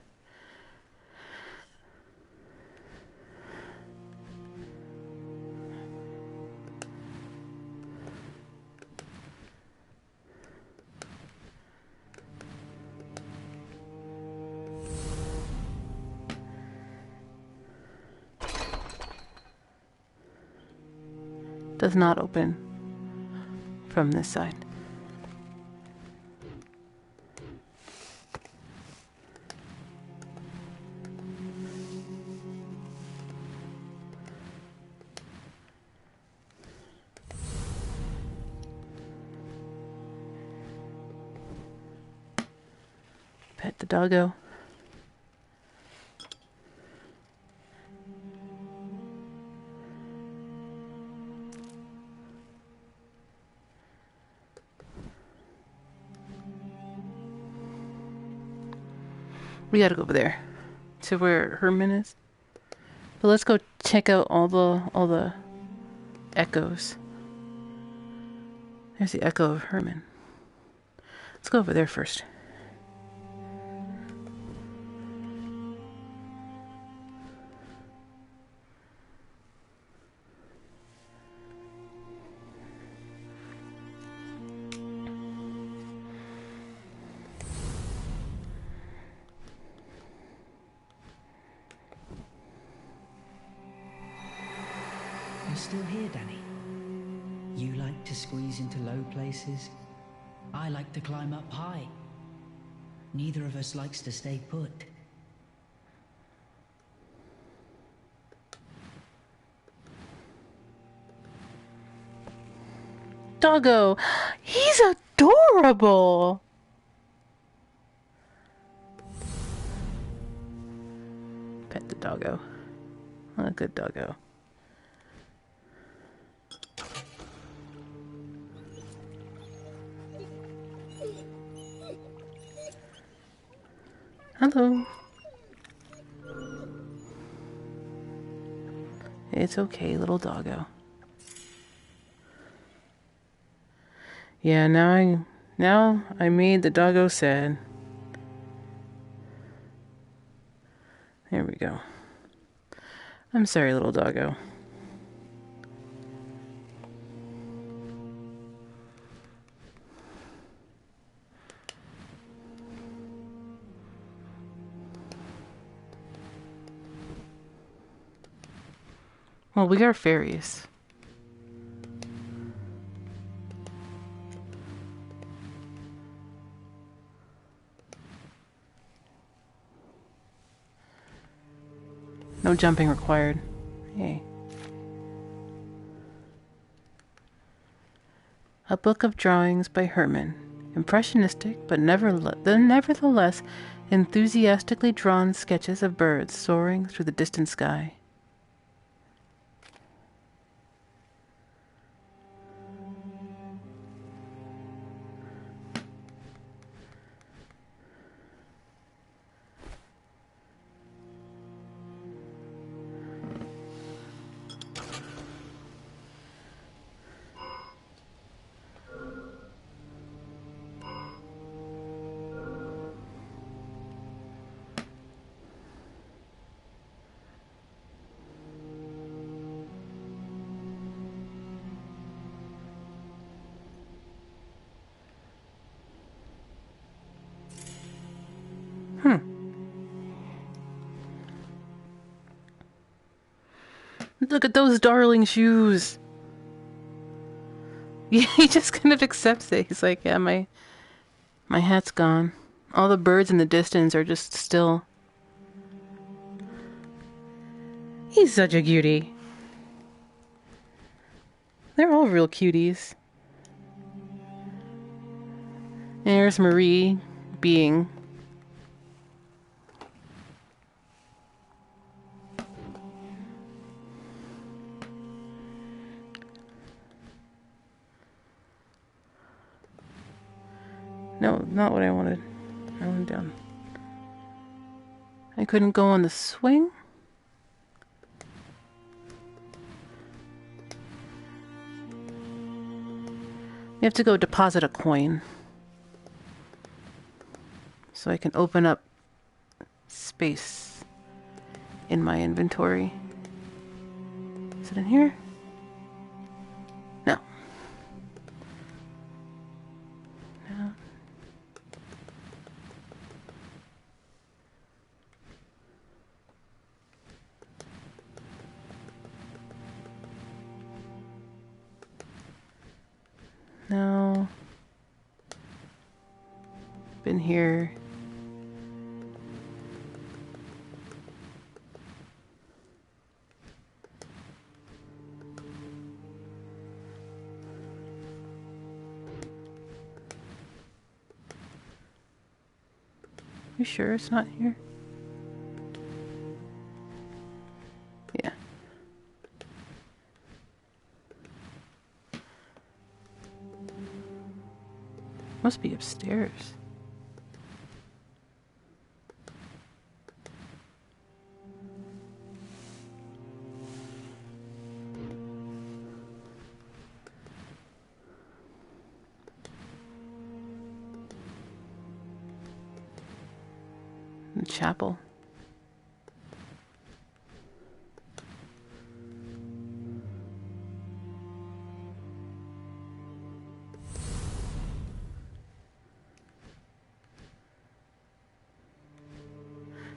Does not open from this side. Pet the doggo. We gotta go over there to where Herman is. But let's go check out all the echoes. There's the echo of Herman. Let's go over there first. Still here, Danny? You like to squeeze into low places. I like to climb up high. Neither of us likes to stay put. Doggo! He's adorable! Pet the doggo. What a good doggo. Hello. It's okay, little doggo. Yeah, now I made the doggo sad. There we go. I'm sorry, little doggo. Well, we are fairies. No jumping required. Yay. A book of drawings by Herman. Impressionistic, but nevertheless enthusiastically drawn sketches of birds soaring through the distant sky. Look at those darling shoes. Yeah, he just kind of accepts it. He's like, yeah, my hat's gone. All the birds in the distance are just still. He's such a cutie. They're all real cuties. There's Marie being. No, not what I wanted. I went down. I couldn't go on the swing? You have to go deposit a coin. So I can open up space in my inventory. Is it in here? No. No. No. Been here. You sure it's not here? Yeah. Must be upstairs. The chapel.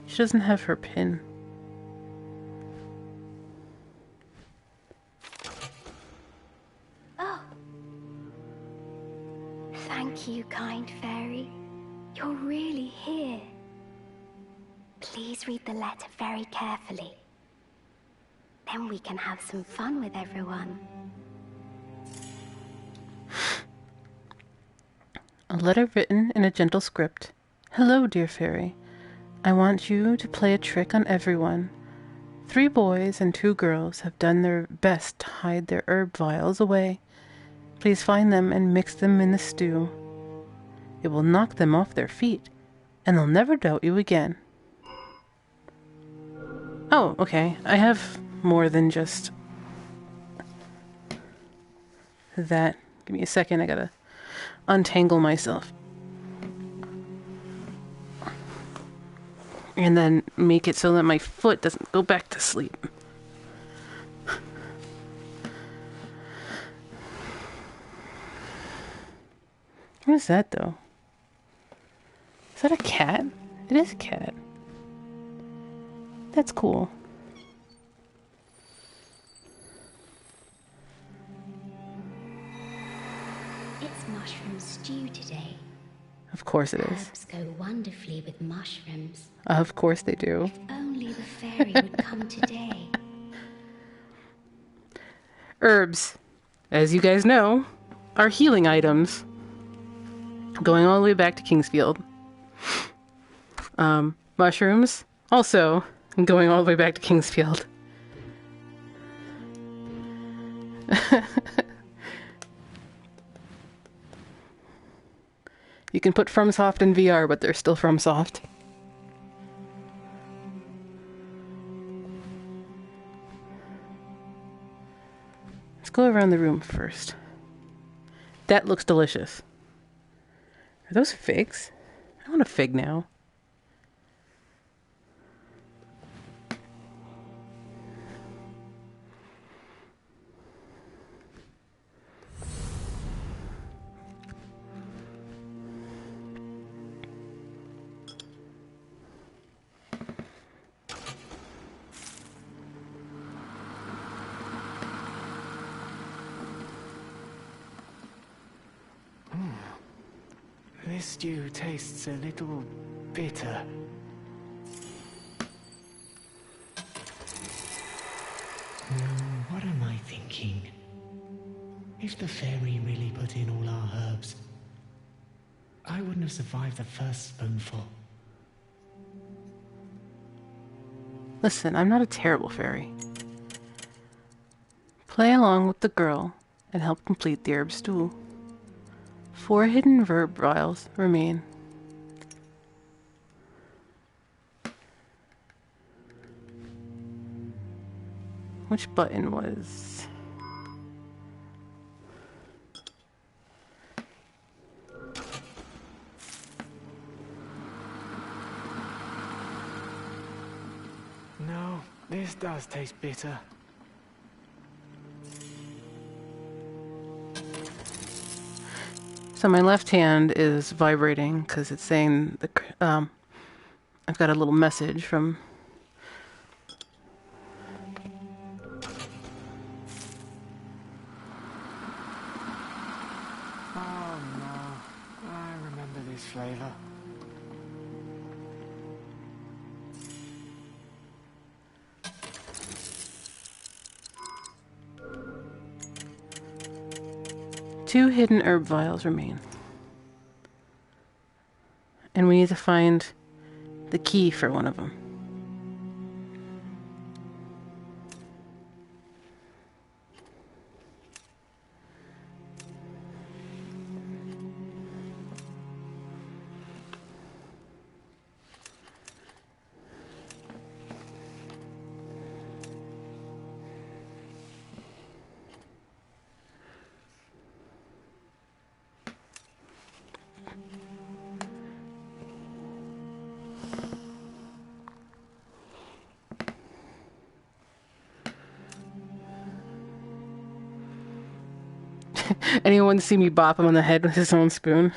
She doesn't have her pin. Oh. Thank you, kind fairy. You're really here. Please read the letter very carefully. Then we can have some fun with everyone. A letter written in a gentle script. Hello, dear fairy. I want you to play a trick on everyone. 3 boys and 2 girls have done their best to hide their herb vials away. Please find them and mix them in the stew. It will knock them off their feet, and they'll never doubt you again. Oh, okay. I have more than just that. Give me a second. I gotta untangle myself. And then make it so that my foot doesn't go back to sleep. What is that, though? Is that a cat? It is a cat. That's cool. It's mushroom stew today. Of course it is. Herbs go wonderfully with mushrooms. Of course they do. If only the fairy would come today. Herbs, as you guys know, are healing items. Going all the way back to Kingsfield. Mushrooms, also going all the way back to Kingsfield. You can put FromSoft in VR, but they're still FromSoft. Let's go around the room first. That looks delicious. Are those figs? I want a fig now. This stew tastes a little bitter. What am I thinking? If the fairy really put in all our herbs, I wouldn't have survived the first spoonful. Listen, I'm not a terrible fairy. Play along with the girl and help complete the herb stew. 4 hidden verb vials remain. Which button was... No, this does taste bitter. So my left hand is vibrating because it's saying I've got a little message from... Oh no, I remember this flavor. Two hidden herb vials remain. And we need to find the key for one of them. Anyone see me bop him on the head with his own spoon?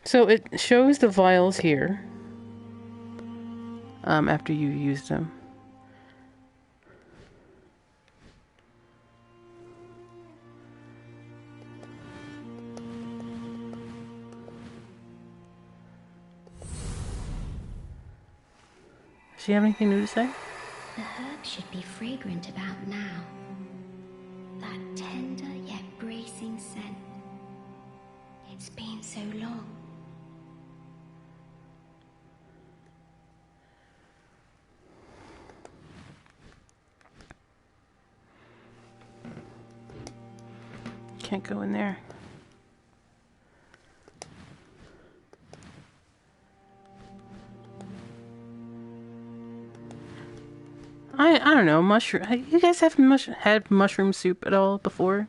So it shows the vials here after you used them. Do you have anything new to say? The herb should be fragrant about now. That tender yet bracing scent. It's been so long. Can't go in there. I don't know, mushroom. You guys have had mushroom soup at all before?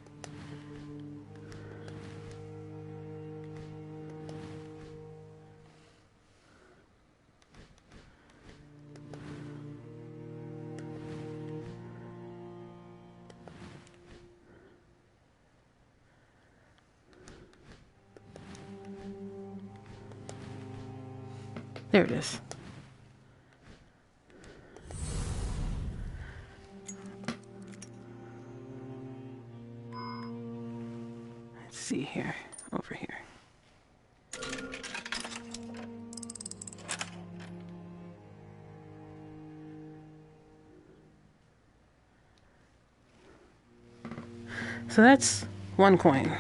There it is. Let's see here. Over here. So that's 1 coin.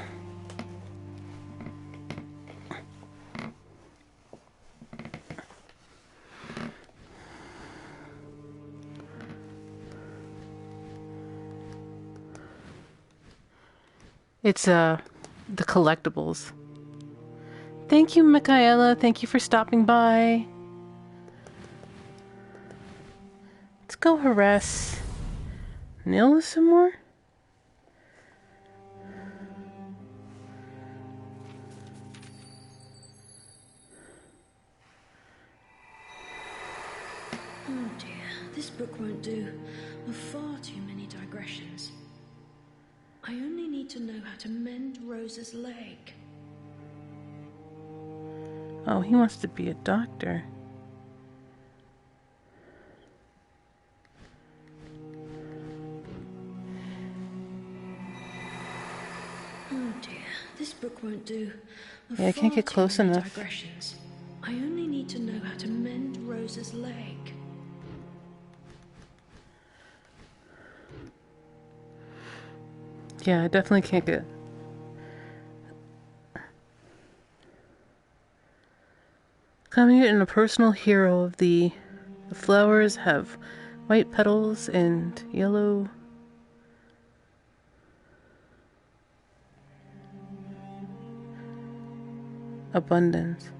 It's the collectibles. Thank you, Michaela. Thank you for stopping by. Let's go harass Nils some more. Oh dear, this book won't do. There are far too many digressions. I only need to know how to mend Rosa's leg. Oh, he wants to be a doctor. This book won't do. Yeah, I can't get close enough. Digressions. I only need to know how to mend Rosa's leg. Yeah, I definitely can't get... Coming in a personal hero of the flowers have white petals and yellow. Abundance.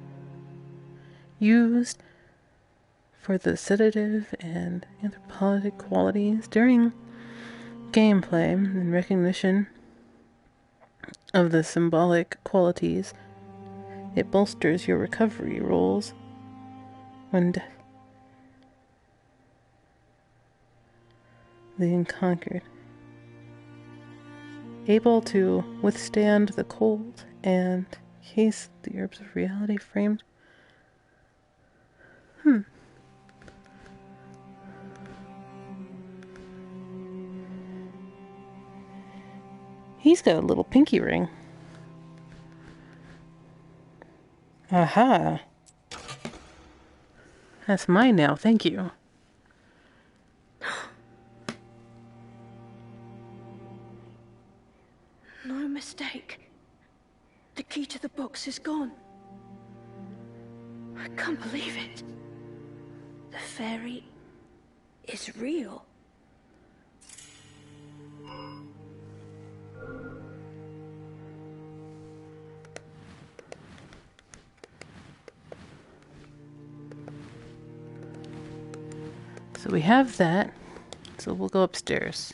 Used for the sedative and anthropologic qualities during gameplay and recognition of the symbolic qualities. It bolsters your recovery rolls when the unconquered. Able to withstand the cold and case the herbs of reality framed. He's got a little pinky ring. Aha. That's mine now, thank you. No mistake. The key to the box is gone. I can't believe it. The fairy is real. So we have that. So we'll go upstairs.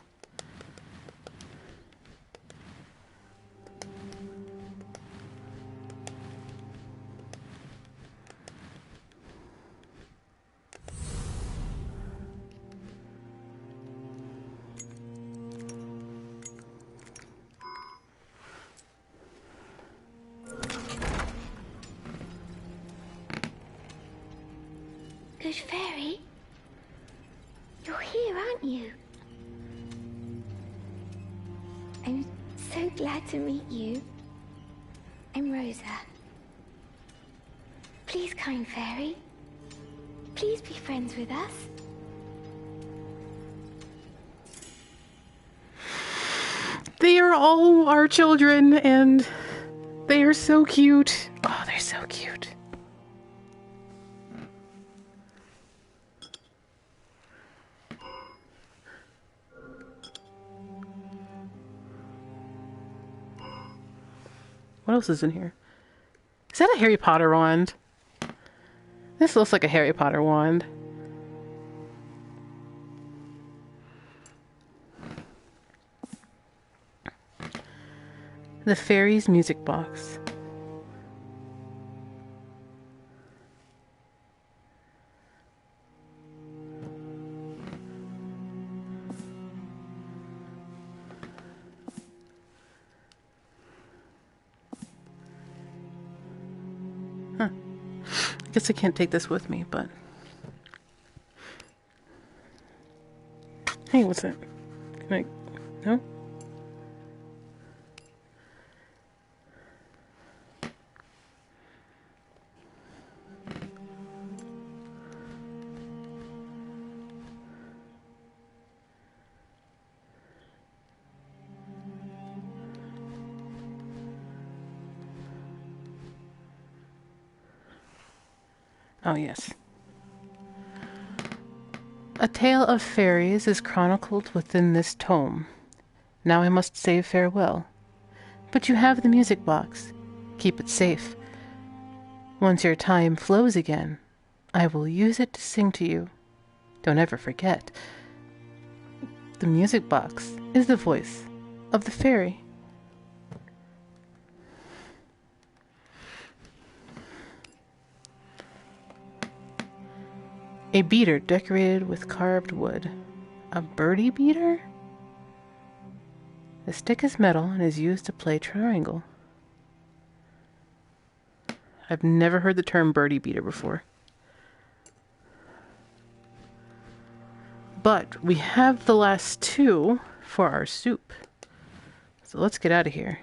Good fairy? You're here, aren't you? I'm so glad to meet you. I'm Roza. Please, kind fairy. Please be friends with us. They are all our children, and they are so cute. Oh, they're so cute. What else is in here? Is that a Harry Potter wand? This looks like a Harry Potter wand. The fairy's music box. Huh. I guess I can't take this with me, but... Hey, what's that? Can I... No? Oh, yes. A tale of fairies is chronicled within this tome. Now I must say farewell. But you have the music box. Keep it safe. Once your time flows again, I will use it to sing to you. Don't ever forget. The music box is the voice of the fairy. A beater decorated with carved wood. A birdie beater? The stick is metal and is used to play triangle. I've never heard the term birdie beater before. But we have the last two for our soup. So let's get out of here.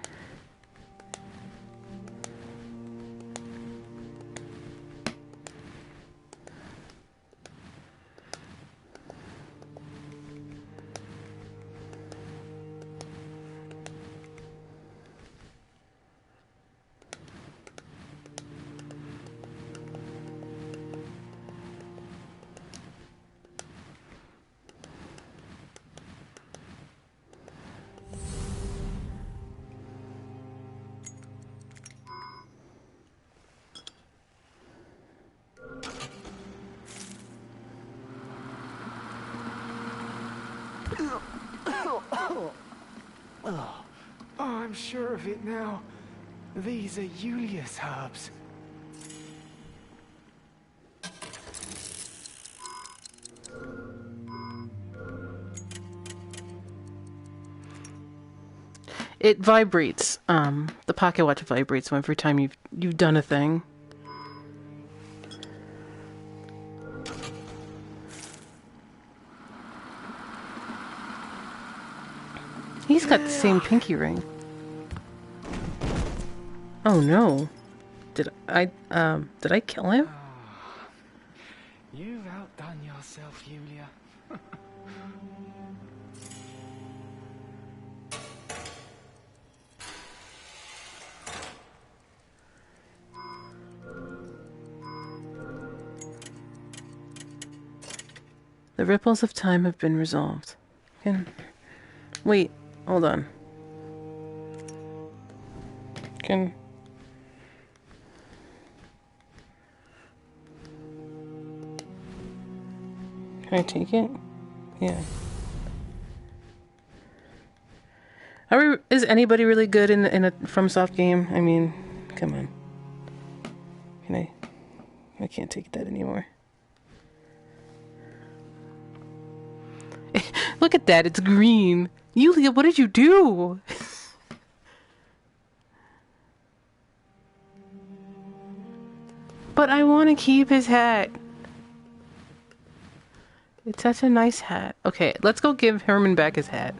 sure of it now. These are Yuliya's herbs. It vibrates. The pocket watch vibrates every time you've done a thing. He's got the same pinky ring. Oh no. Did I kill him? You've outdone yourself, Yuliya. The ripples of time have been resolved. Wait, hold on. Can I take it? Yeah. Is anybody really good in a FromSoft game? I mean, come on. I can't take that anymore. Look at that, it's green. Yuliya, what did you do? But I want to keep his hat. It's such a nice hat. Okay, let's go give Herman back his hat.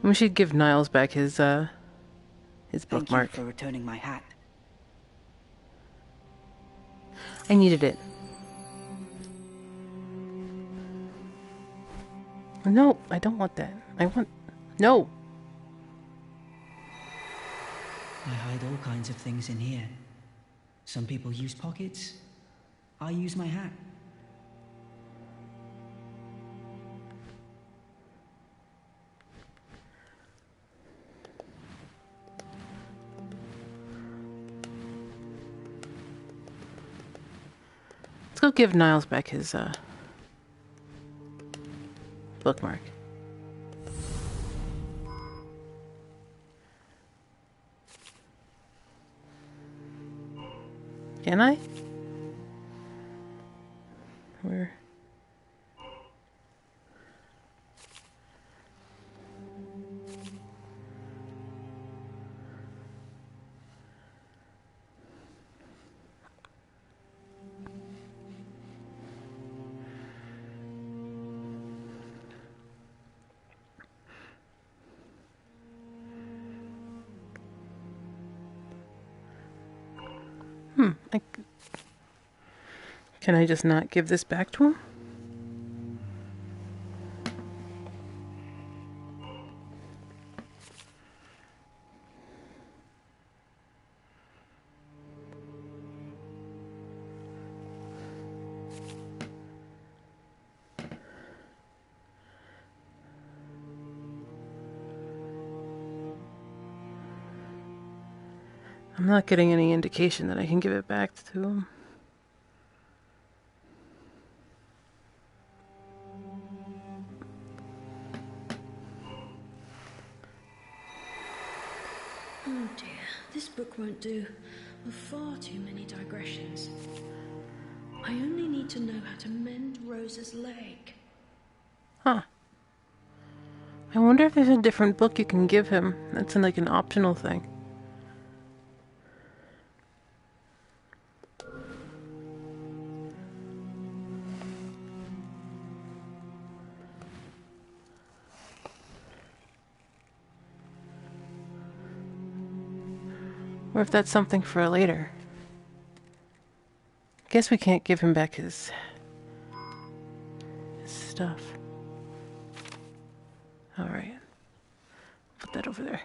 We should give Nils back his bookmark. Thank you for returning my hat. I needed it. No, I don't want that. No! I hide all kinds of things in here. Some people use pockets. I use my hat. Let's go give Nils back his bookmark. Can I? Where? Can I just not give this back to him? I'm not getting any indication that I can give it back to him. Oh dear, this book won't do. With far too many digressions. I only need to know how to mend Roza's leg. Huh. I wonder if there's a different book you can give him. That's like an optional thing. Or if that's something for later. Guess we can't give him back his stuff. Alright. Put that over there.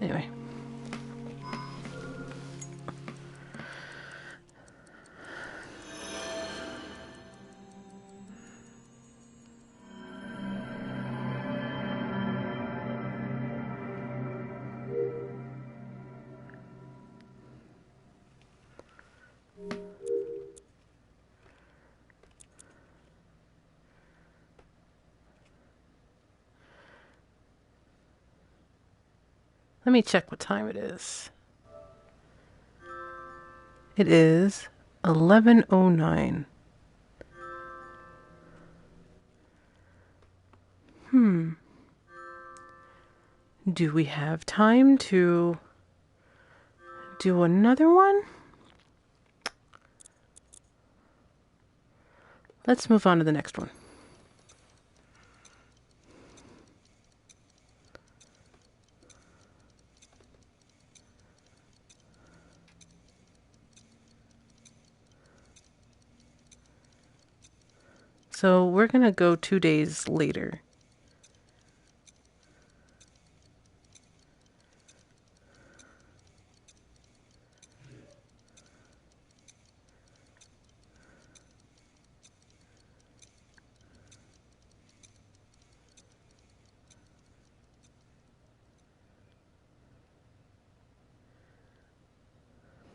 Anyway. Let me check what time it is. It is 11:09. Do we have time to do another one? Let's move on to the next one. So we're going to go 2 days later.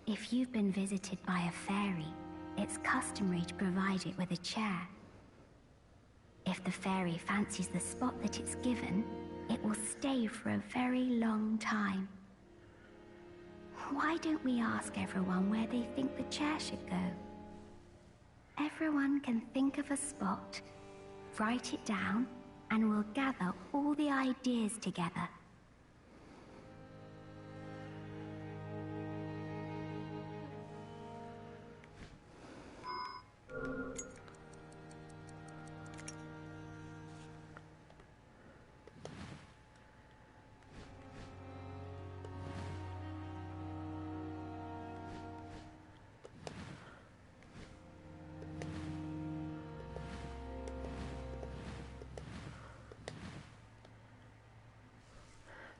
If you've been visited by a fairy, it's customary to provide it with a chair. If the fairy fancies the spot that it's given, it will stay for a very long time. Why don't we ask everyone where they think the chair should go? Everyone can think of a spot, write it down, and we'll gather all the ideas together.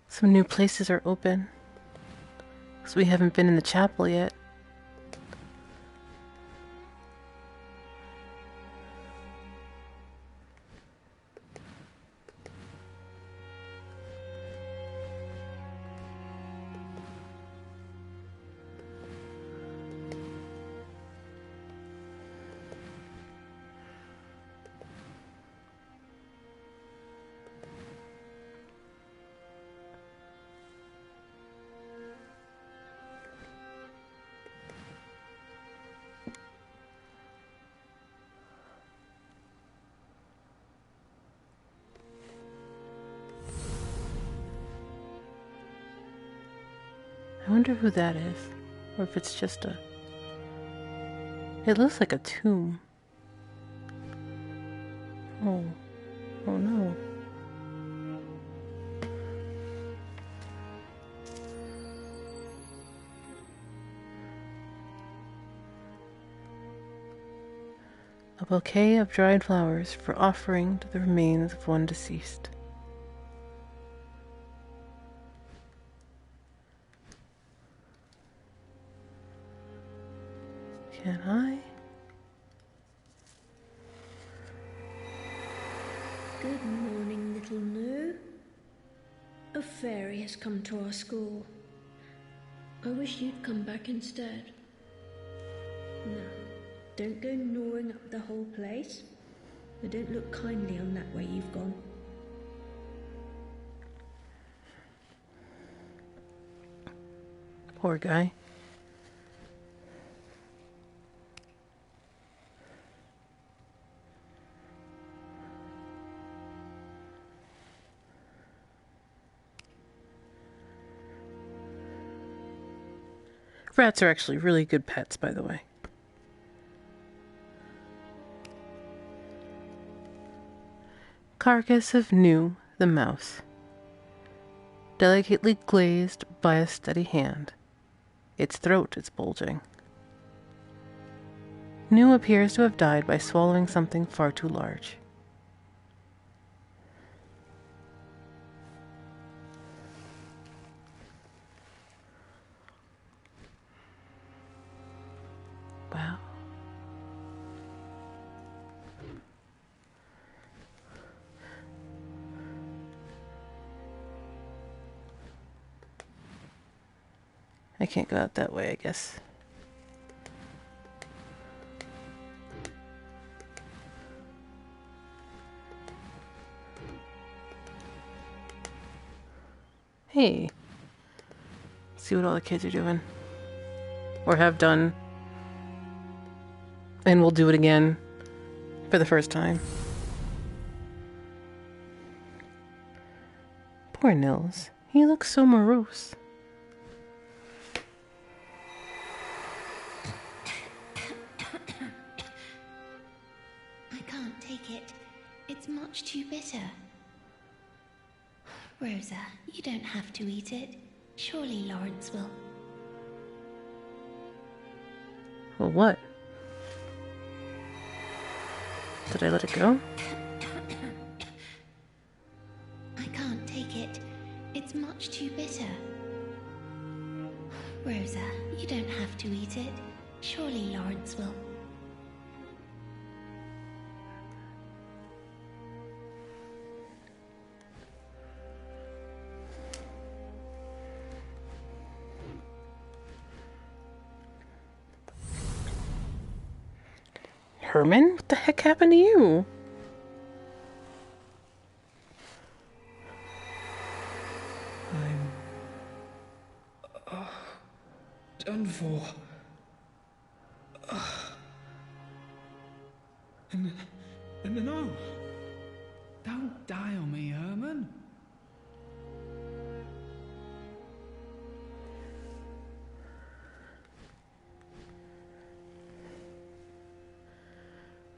Some new places are open, because we haven't been in the chapel yet. I wonder who that is, or if it's just a... It looks like a tomb. Oh no. A bouquet of dried flowers for offering to the remains of one deceased. Can I? Good morning, little Noo. A fairy has come to our school. I wish you'd come back instead. Now, don't go gnawing up the whole place. I don't look kindly on that way you've gone. Poor guy. Rats are actually really good pets, by the way. Carcass of Nu, the mouse. Delicately glazed by a steady hand. Its throat is bulging. New appears to have died by swallowing something far too large. Wow. I can't go out that way, I guess. Hey. Let's see what all the kids are doing. Or have done. And we'll do it again. For the first time. Poor Nils. He looks so morose. I can't take it. It's much too bitter. Roza, you don't have to eat it. Surely Lorinc will. Well, what? Did I let it go? I can't take it. It's much too bitter. Roza, you don't have to eat it. Surely Lorinc will. Herman? What the heck happened to you? I'm... done for. No. Don't die on me, Herman.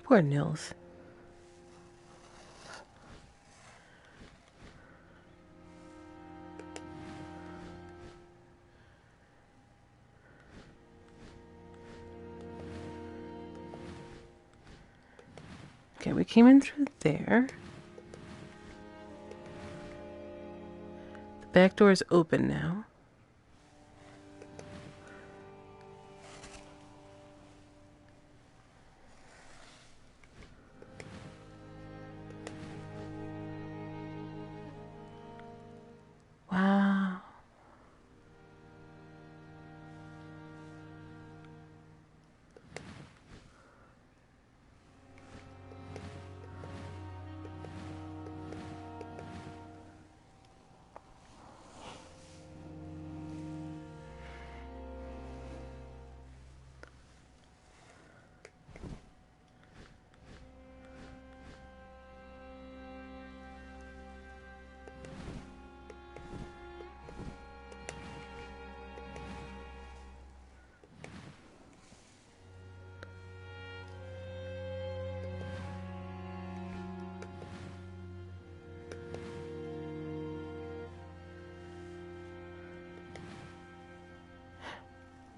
Poor Nils. Okay, we came in through there. The back door is open now. Wow.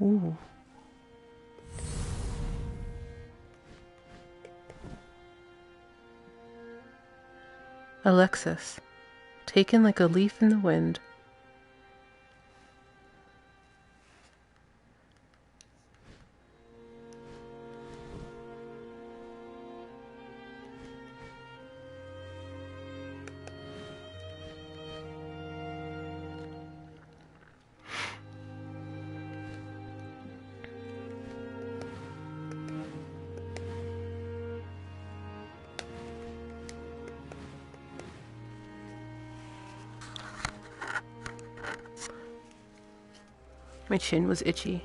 Ooh. Alexis, taken like a leaf in the wind. My chin was itchy.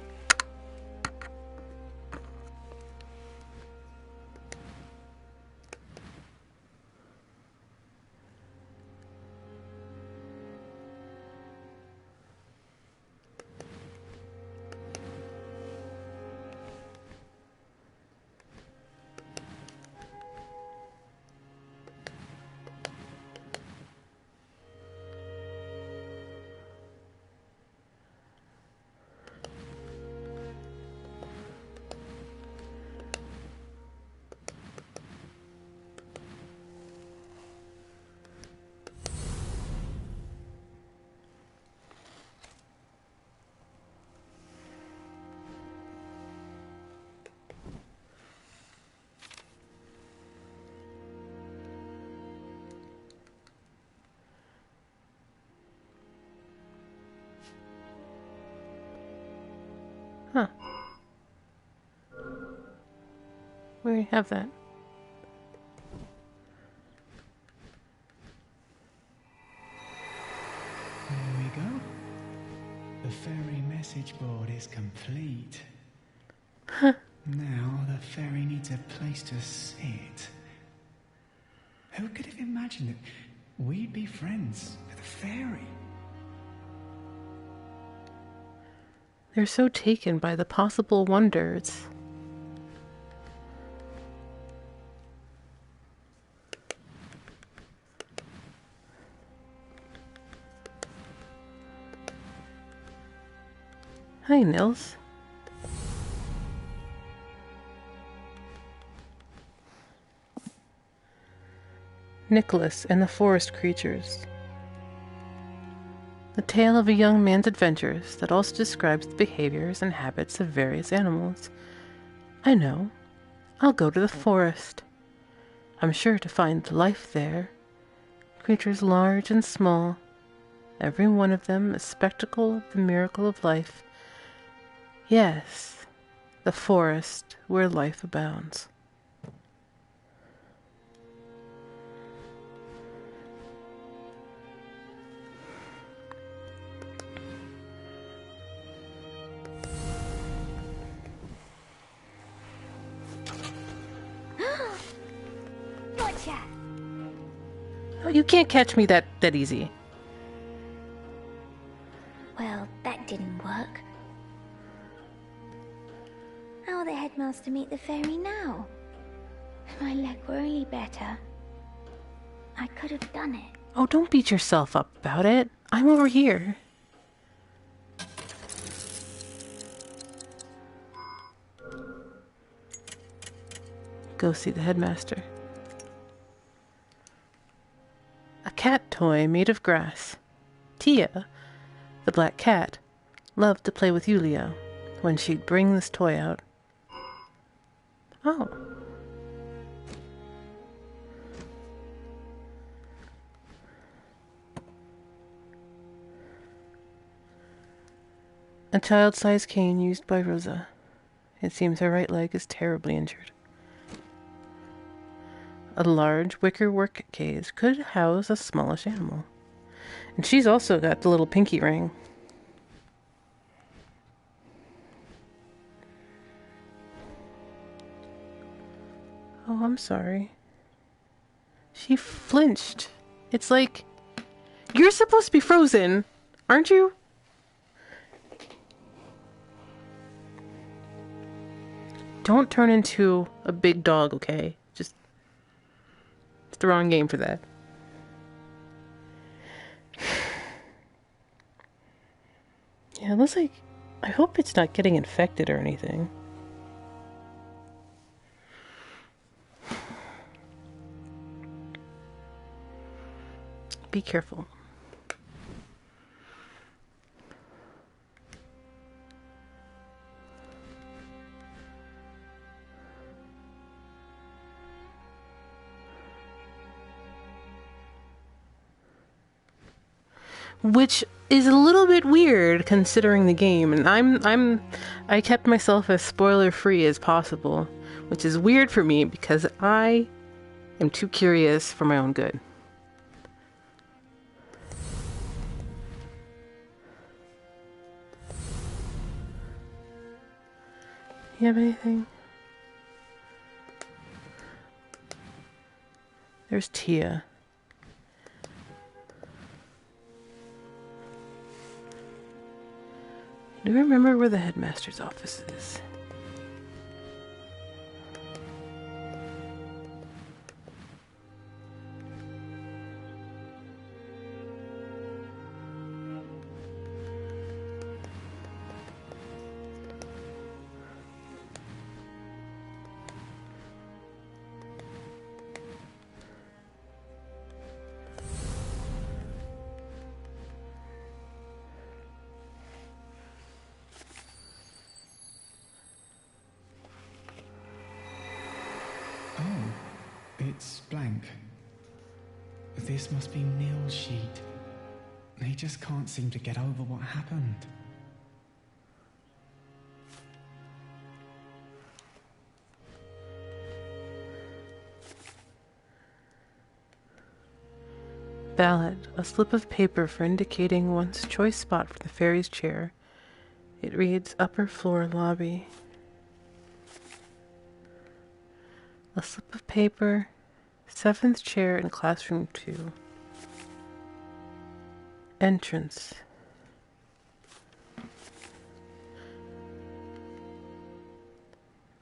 Huh. We already have that. There we go. The fairy message board is complete. Huh. Now the fairy needs a place to sit. Who could have imagined that we'd be friends with a fairy? They're so taken by the possible wonders. Hi, Nils. Nicholas and the Forest Creatures. The tale of a young man's adventures that also describes the behaviors and habits of various animals. I know. I'll go to the forest. I'm sure to find life there. Creatures large and small, every one of them a spectacle of the miracle of life. Yes, the forest where life abounds. Gotcha! Oh, you can't catch me that easy. Well, that didn't work. How will the headmaster meet the fairy now? If my leg were only better, I could have done it. Oh, don't beat yourself up about it. I'm over here. Go see the headmaster. A cat toy made of grass. Tia, the black cat, loved to play with Yuliya when she'd bring this toy out. Oh. A child-sized cane used by Roza. It seems her right leg is terribly injured. A large wicker work cage could house a smallish animal. And she's also got the little pinky ring. Oh, I'm sorry. She flinched. It's like, you're supposed to be frozen, aren't you? Don't turn into a big dog, okay? Just, it's the wrong game for that. Yeah, it looks like, I hope it's not getting infected or anything. Be careful. Which is a little bit weird considering the game, and I kept myself as spoiler free as possible, which is weird for me because I am too curious for my own good. You have anything? There's Tia. Do you remember where the headmaster's office is? It's blank. This must be Nils' sheet. He just can't seem to get over what happened. Ballot, a slip of paper for indicating one's choice spot for the fairy's chair. It reads, upper floor lobby. A slip of paper, 7th chair in classroom 2. Entrance.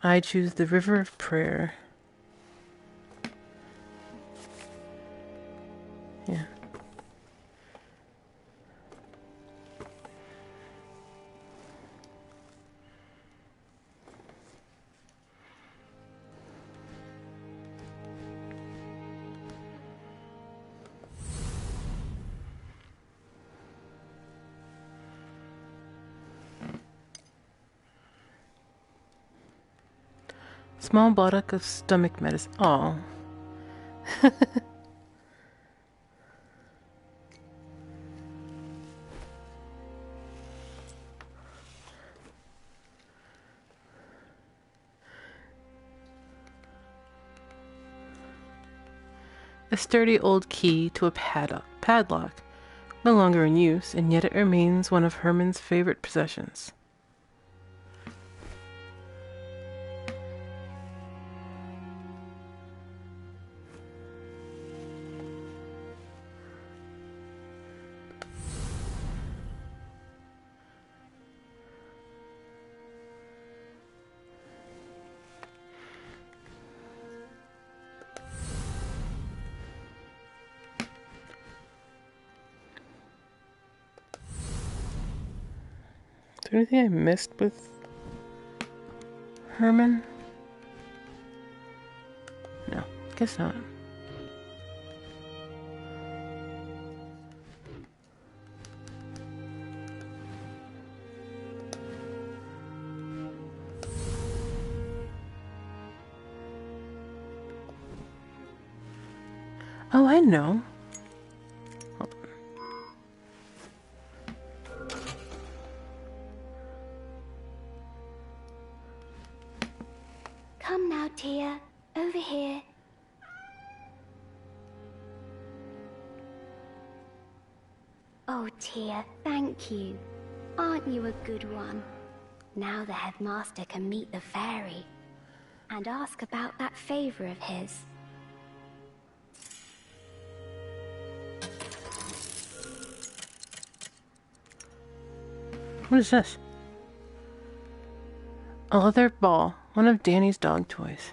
I choose the river of prayer. Yeah. Small bottle of stomach medicine. Oh. A sturdy old key to a padlock, no longer in use, and yet it remains one of Herman's favorite possessions. Is there anything I missed with Herman? No, guess not. Oh, I know. Come now, Tia. Over here. Oh, Tia, thank you. Aren't you a good one? Now the headmaster can meet the fairy and ask about that favor of his. What is this? A leather ball, one of Danny's dog toys.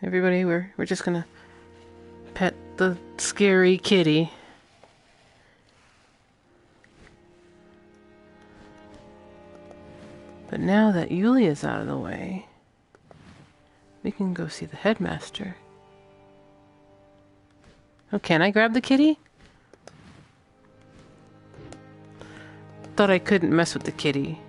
Everybody, we're just gonna pet the scary kitty. But now that Yuliya's out of the way, we can go see the headmaster. Oh, can I grab the kitty? Thought I couldn't mess with the kitty.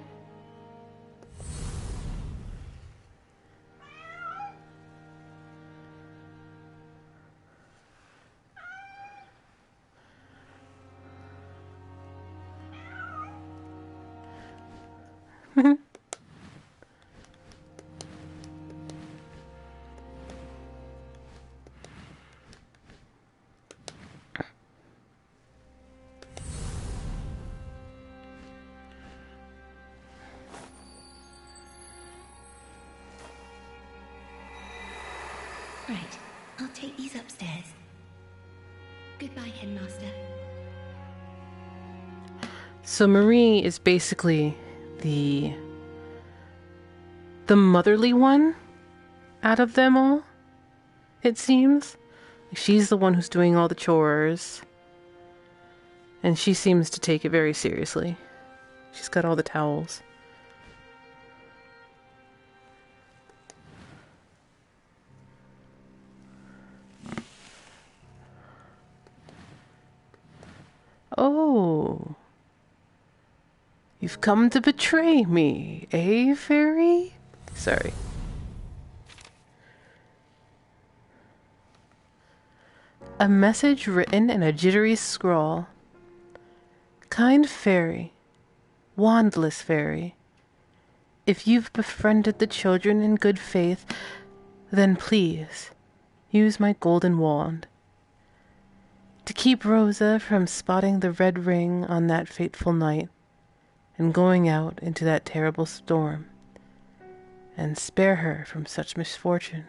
Right, I'll take these upstairs. Goodbye, Headmaster. So Marie is basically the motherly one out of them all, it seems. She's the one who's doing all the chores. And she seems to take it very seriously. She's got all the towels. Oh. You've come to betray me, eh, fairy? Sorry. A message written in a jittery scrawl. Kind fairy, wandless fairy, if you've befriended the children in good faith, then please use my golden wand to keep Roza from spotting the red ring on that fateful night and going out into that terrible storm, and spare her from such misfortune.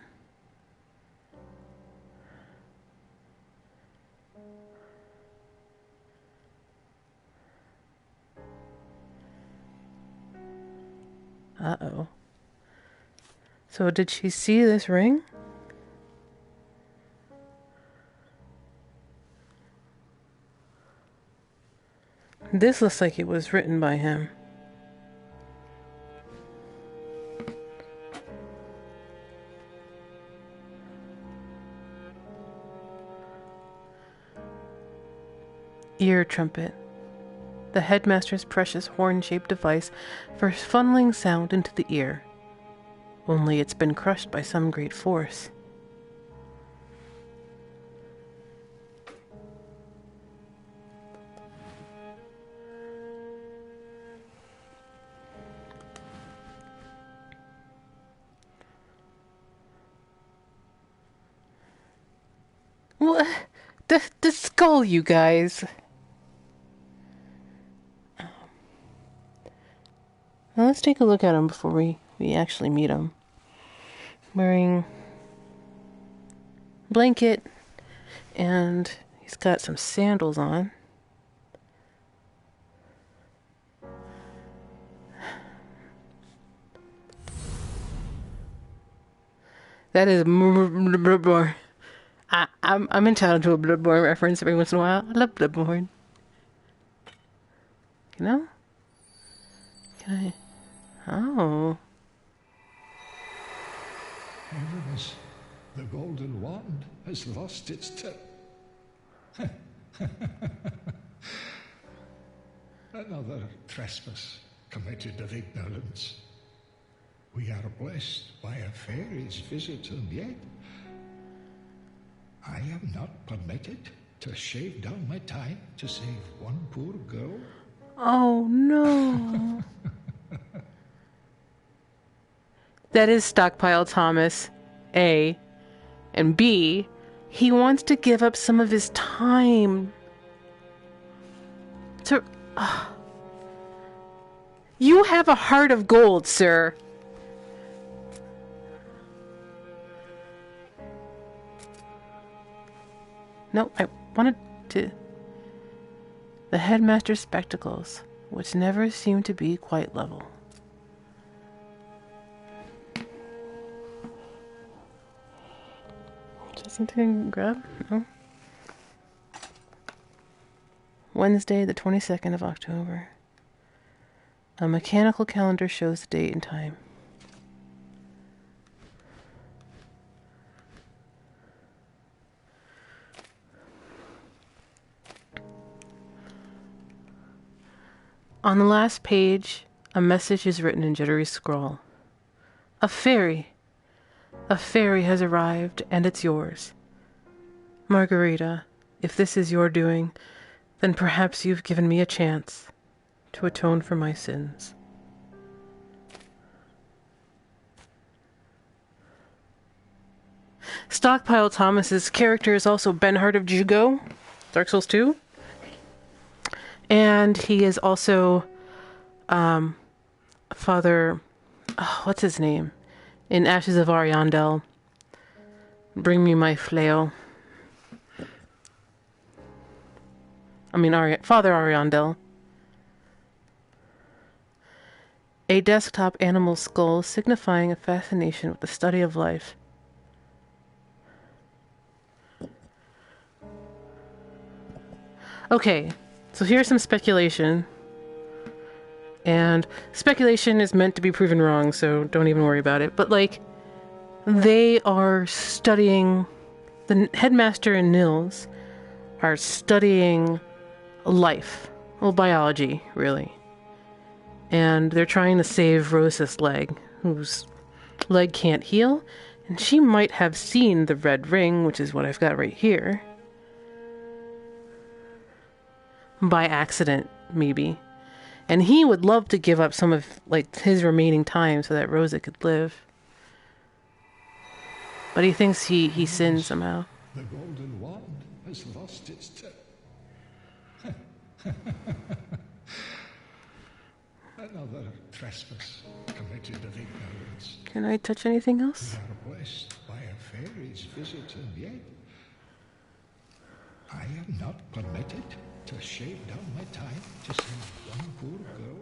Uh-oh. So did she see this ring? This looks like it was written by him. Ear trumpet. The headmaster's precious horn-shaped device for funneling sound into the ear. Only it's been crushed by some great force. What? The skull, you guys. Now let's take a look at him before we actually meet him. Wearing blanket, and he's got some sandals on. That is Bloodborne. I'm entitled to a Bloodborne reference every once in a while. I love Bloodborne. You know? Can I? Oh. Heavens, the golden wand has lost its tip. Another trespass committed of ignorance. We are blessed by a fairy's visit, and yet I am not permitted to shave down my time to save one poor girl. Oh no. That is Stockpile Thomas, A. And B, he wants to give up some of his time to... You have a heart of gold, sir. No, I wanted to... The headmaster's spectacles, which never seem to be quite level. Something I can grab? No. Wednesday, the 22nd of October. A mechanical calendar shows the date and time. On the last page, a message is written in jittery scrawl. A fairy! A fairy has arrived, and it's yours. Margarita, if this is your doing, then perhaps you've given me a chance to atone for my sins. Stockpile Thomas's character is also Benhart of Jugo, Dark Souls 2. And he is also Father... Oh, what's his name? In Ashes of Ariandel. Bring me my flail. Father Ariandel. A desktop animal skull signifying a fascination with the study of life. Okay, so here's some speculation. And speculation is meant to be proven wrong, so don't even worry about it. But, they are studying... The headmaster and Nils are studying life. Well, biology, really. And they're trying to save Rosa's leg, whose leg can't heal. And she might have seen the red ring, which is what I've got right here. by accident, maybe. And he would love to give up some of like his remaining time so that Rosa could live. But he thinks he sinned somehow. The golden wand has lost its tip. Another trespass committed of ignorance. Can I touch anything else? We are blessed by a fairy's visit, and yet I am not permitted to shave down my time to save one poor girl.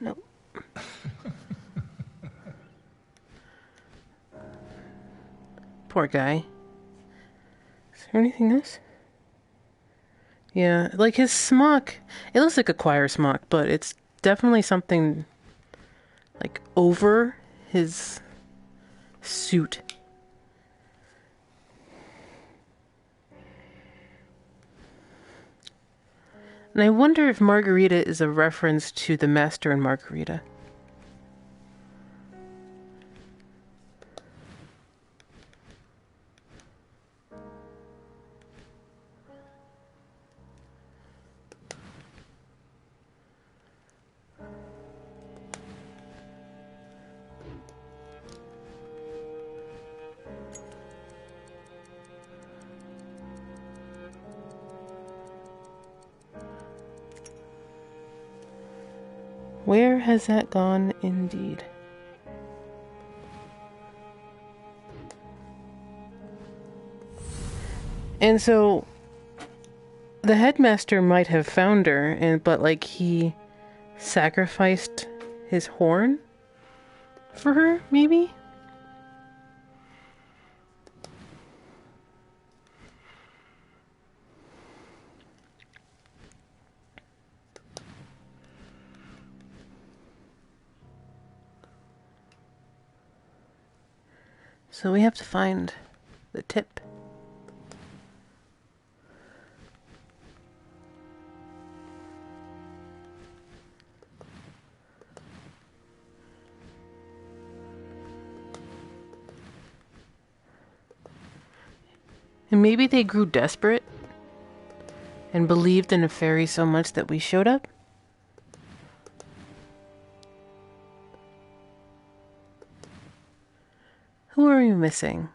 No. Poor guy. Is there anything else? Yeah, like his smock. It looks like a choir smock, but it's definitely something like over his suit. And I wonder if Margarita is a reference to the Master and Margarita. Where has that gone indeed? And so the headmaster might have found her, but like he sacrificed his horn for her, maybe? So we have to find the tip. And maybe they grew desperate and believed in a fairy so much that we showed up. Who are we missing?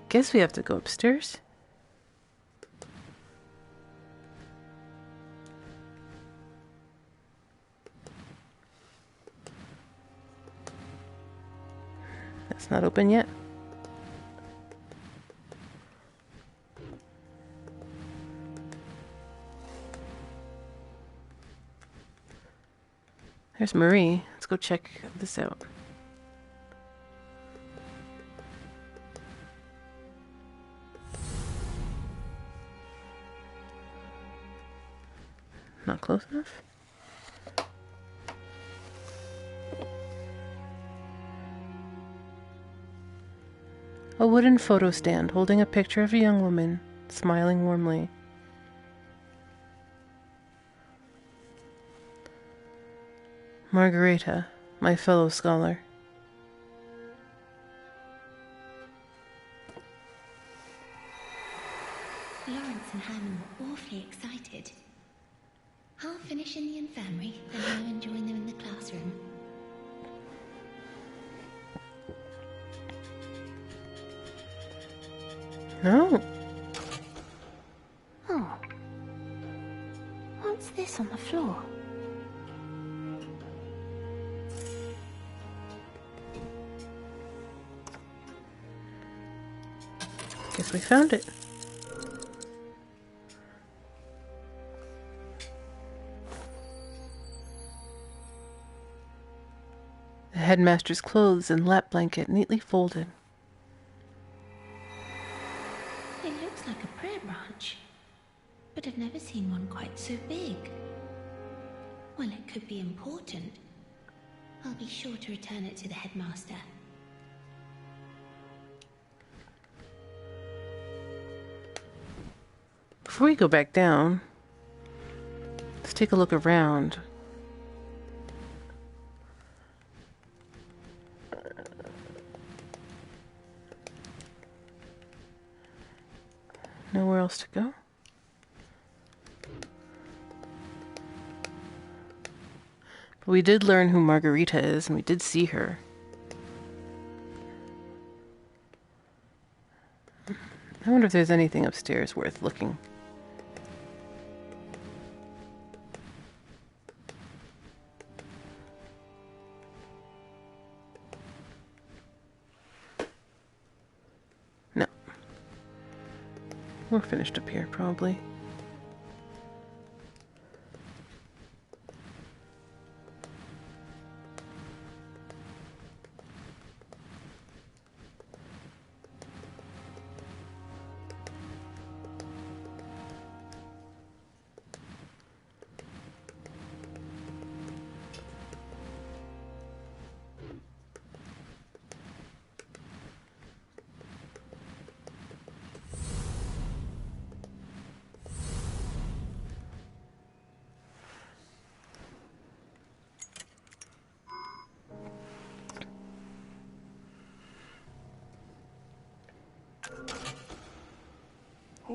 I guess we have to go upstairs. That's not open yet. There's Marie. Let's go check this out. Not close enough? A wooden photo stand holding a picture of a young woman, smiling warmly. Margarita, my fellow scholar. Lawrence and Herman were awfully excited. I'll finish in the infirmary, then go and join them in the classroom. No. Oh. What's this on the floor? Guess we found it. The headmaster's clothes and lap blanket neatly folded. It looks like a prayer branch, but I've never seen one quite so big. Well, it could be important. I'll be sure to return it to the headmaster. Before we go back down, let's take a look around. nowhere else to go. But we did learn who Margarita is, and we did see her. I wonder if there's anything upstairs worth looking. No. We're finished up here, probably.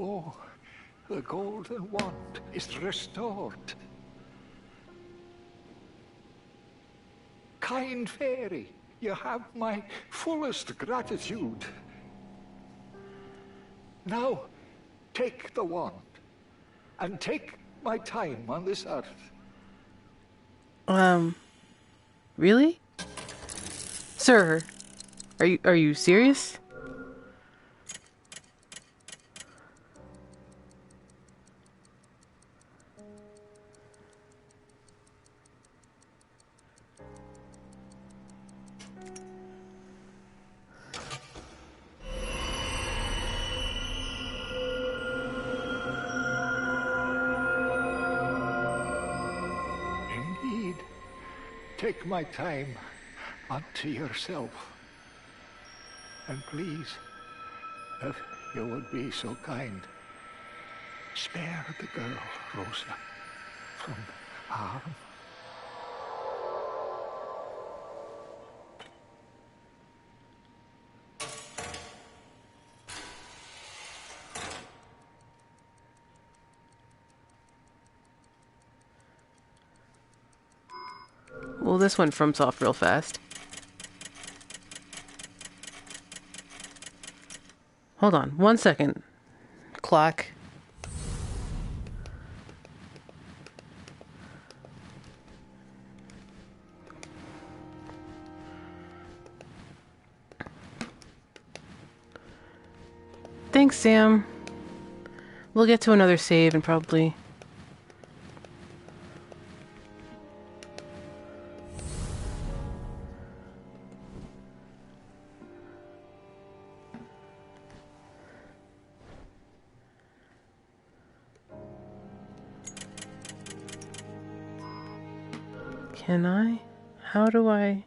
Oh, the golden wand is restored. Kind fairy, you have my fullest gratitude. Now, take the wand, and take my time on this earth. Really? Sir, are you serious? Take my time unto yourself. And please, if you would be so kind, spare the girl, Roza, from harm. Well, this went FromSoft real fast. Hold on, 1 second. Clock. Thanks, Sam. We'll get to another save and probably... Can I? How do I?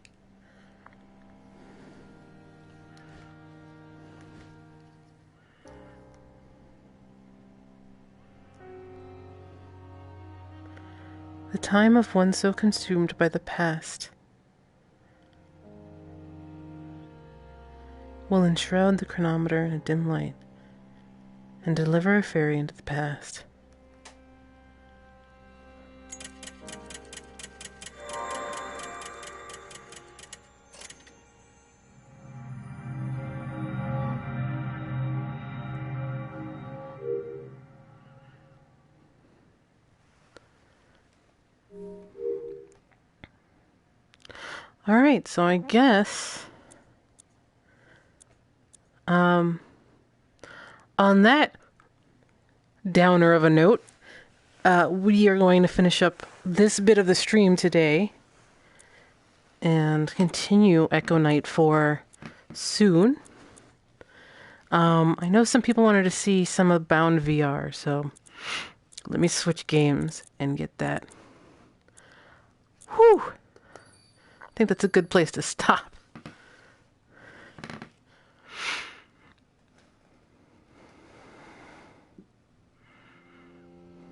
The time of one so consumed by the past will enshroud the chronometer in a dim light and deliver a fairy into the past. Alright, so I guess on that downer of a note, we are going to finish up this bit of the stream today and continue Echo Night 4 soon. I know some people wanted to see some of Bound VR, so let me switch games and get that. Whew! I think that's a good place to stop.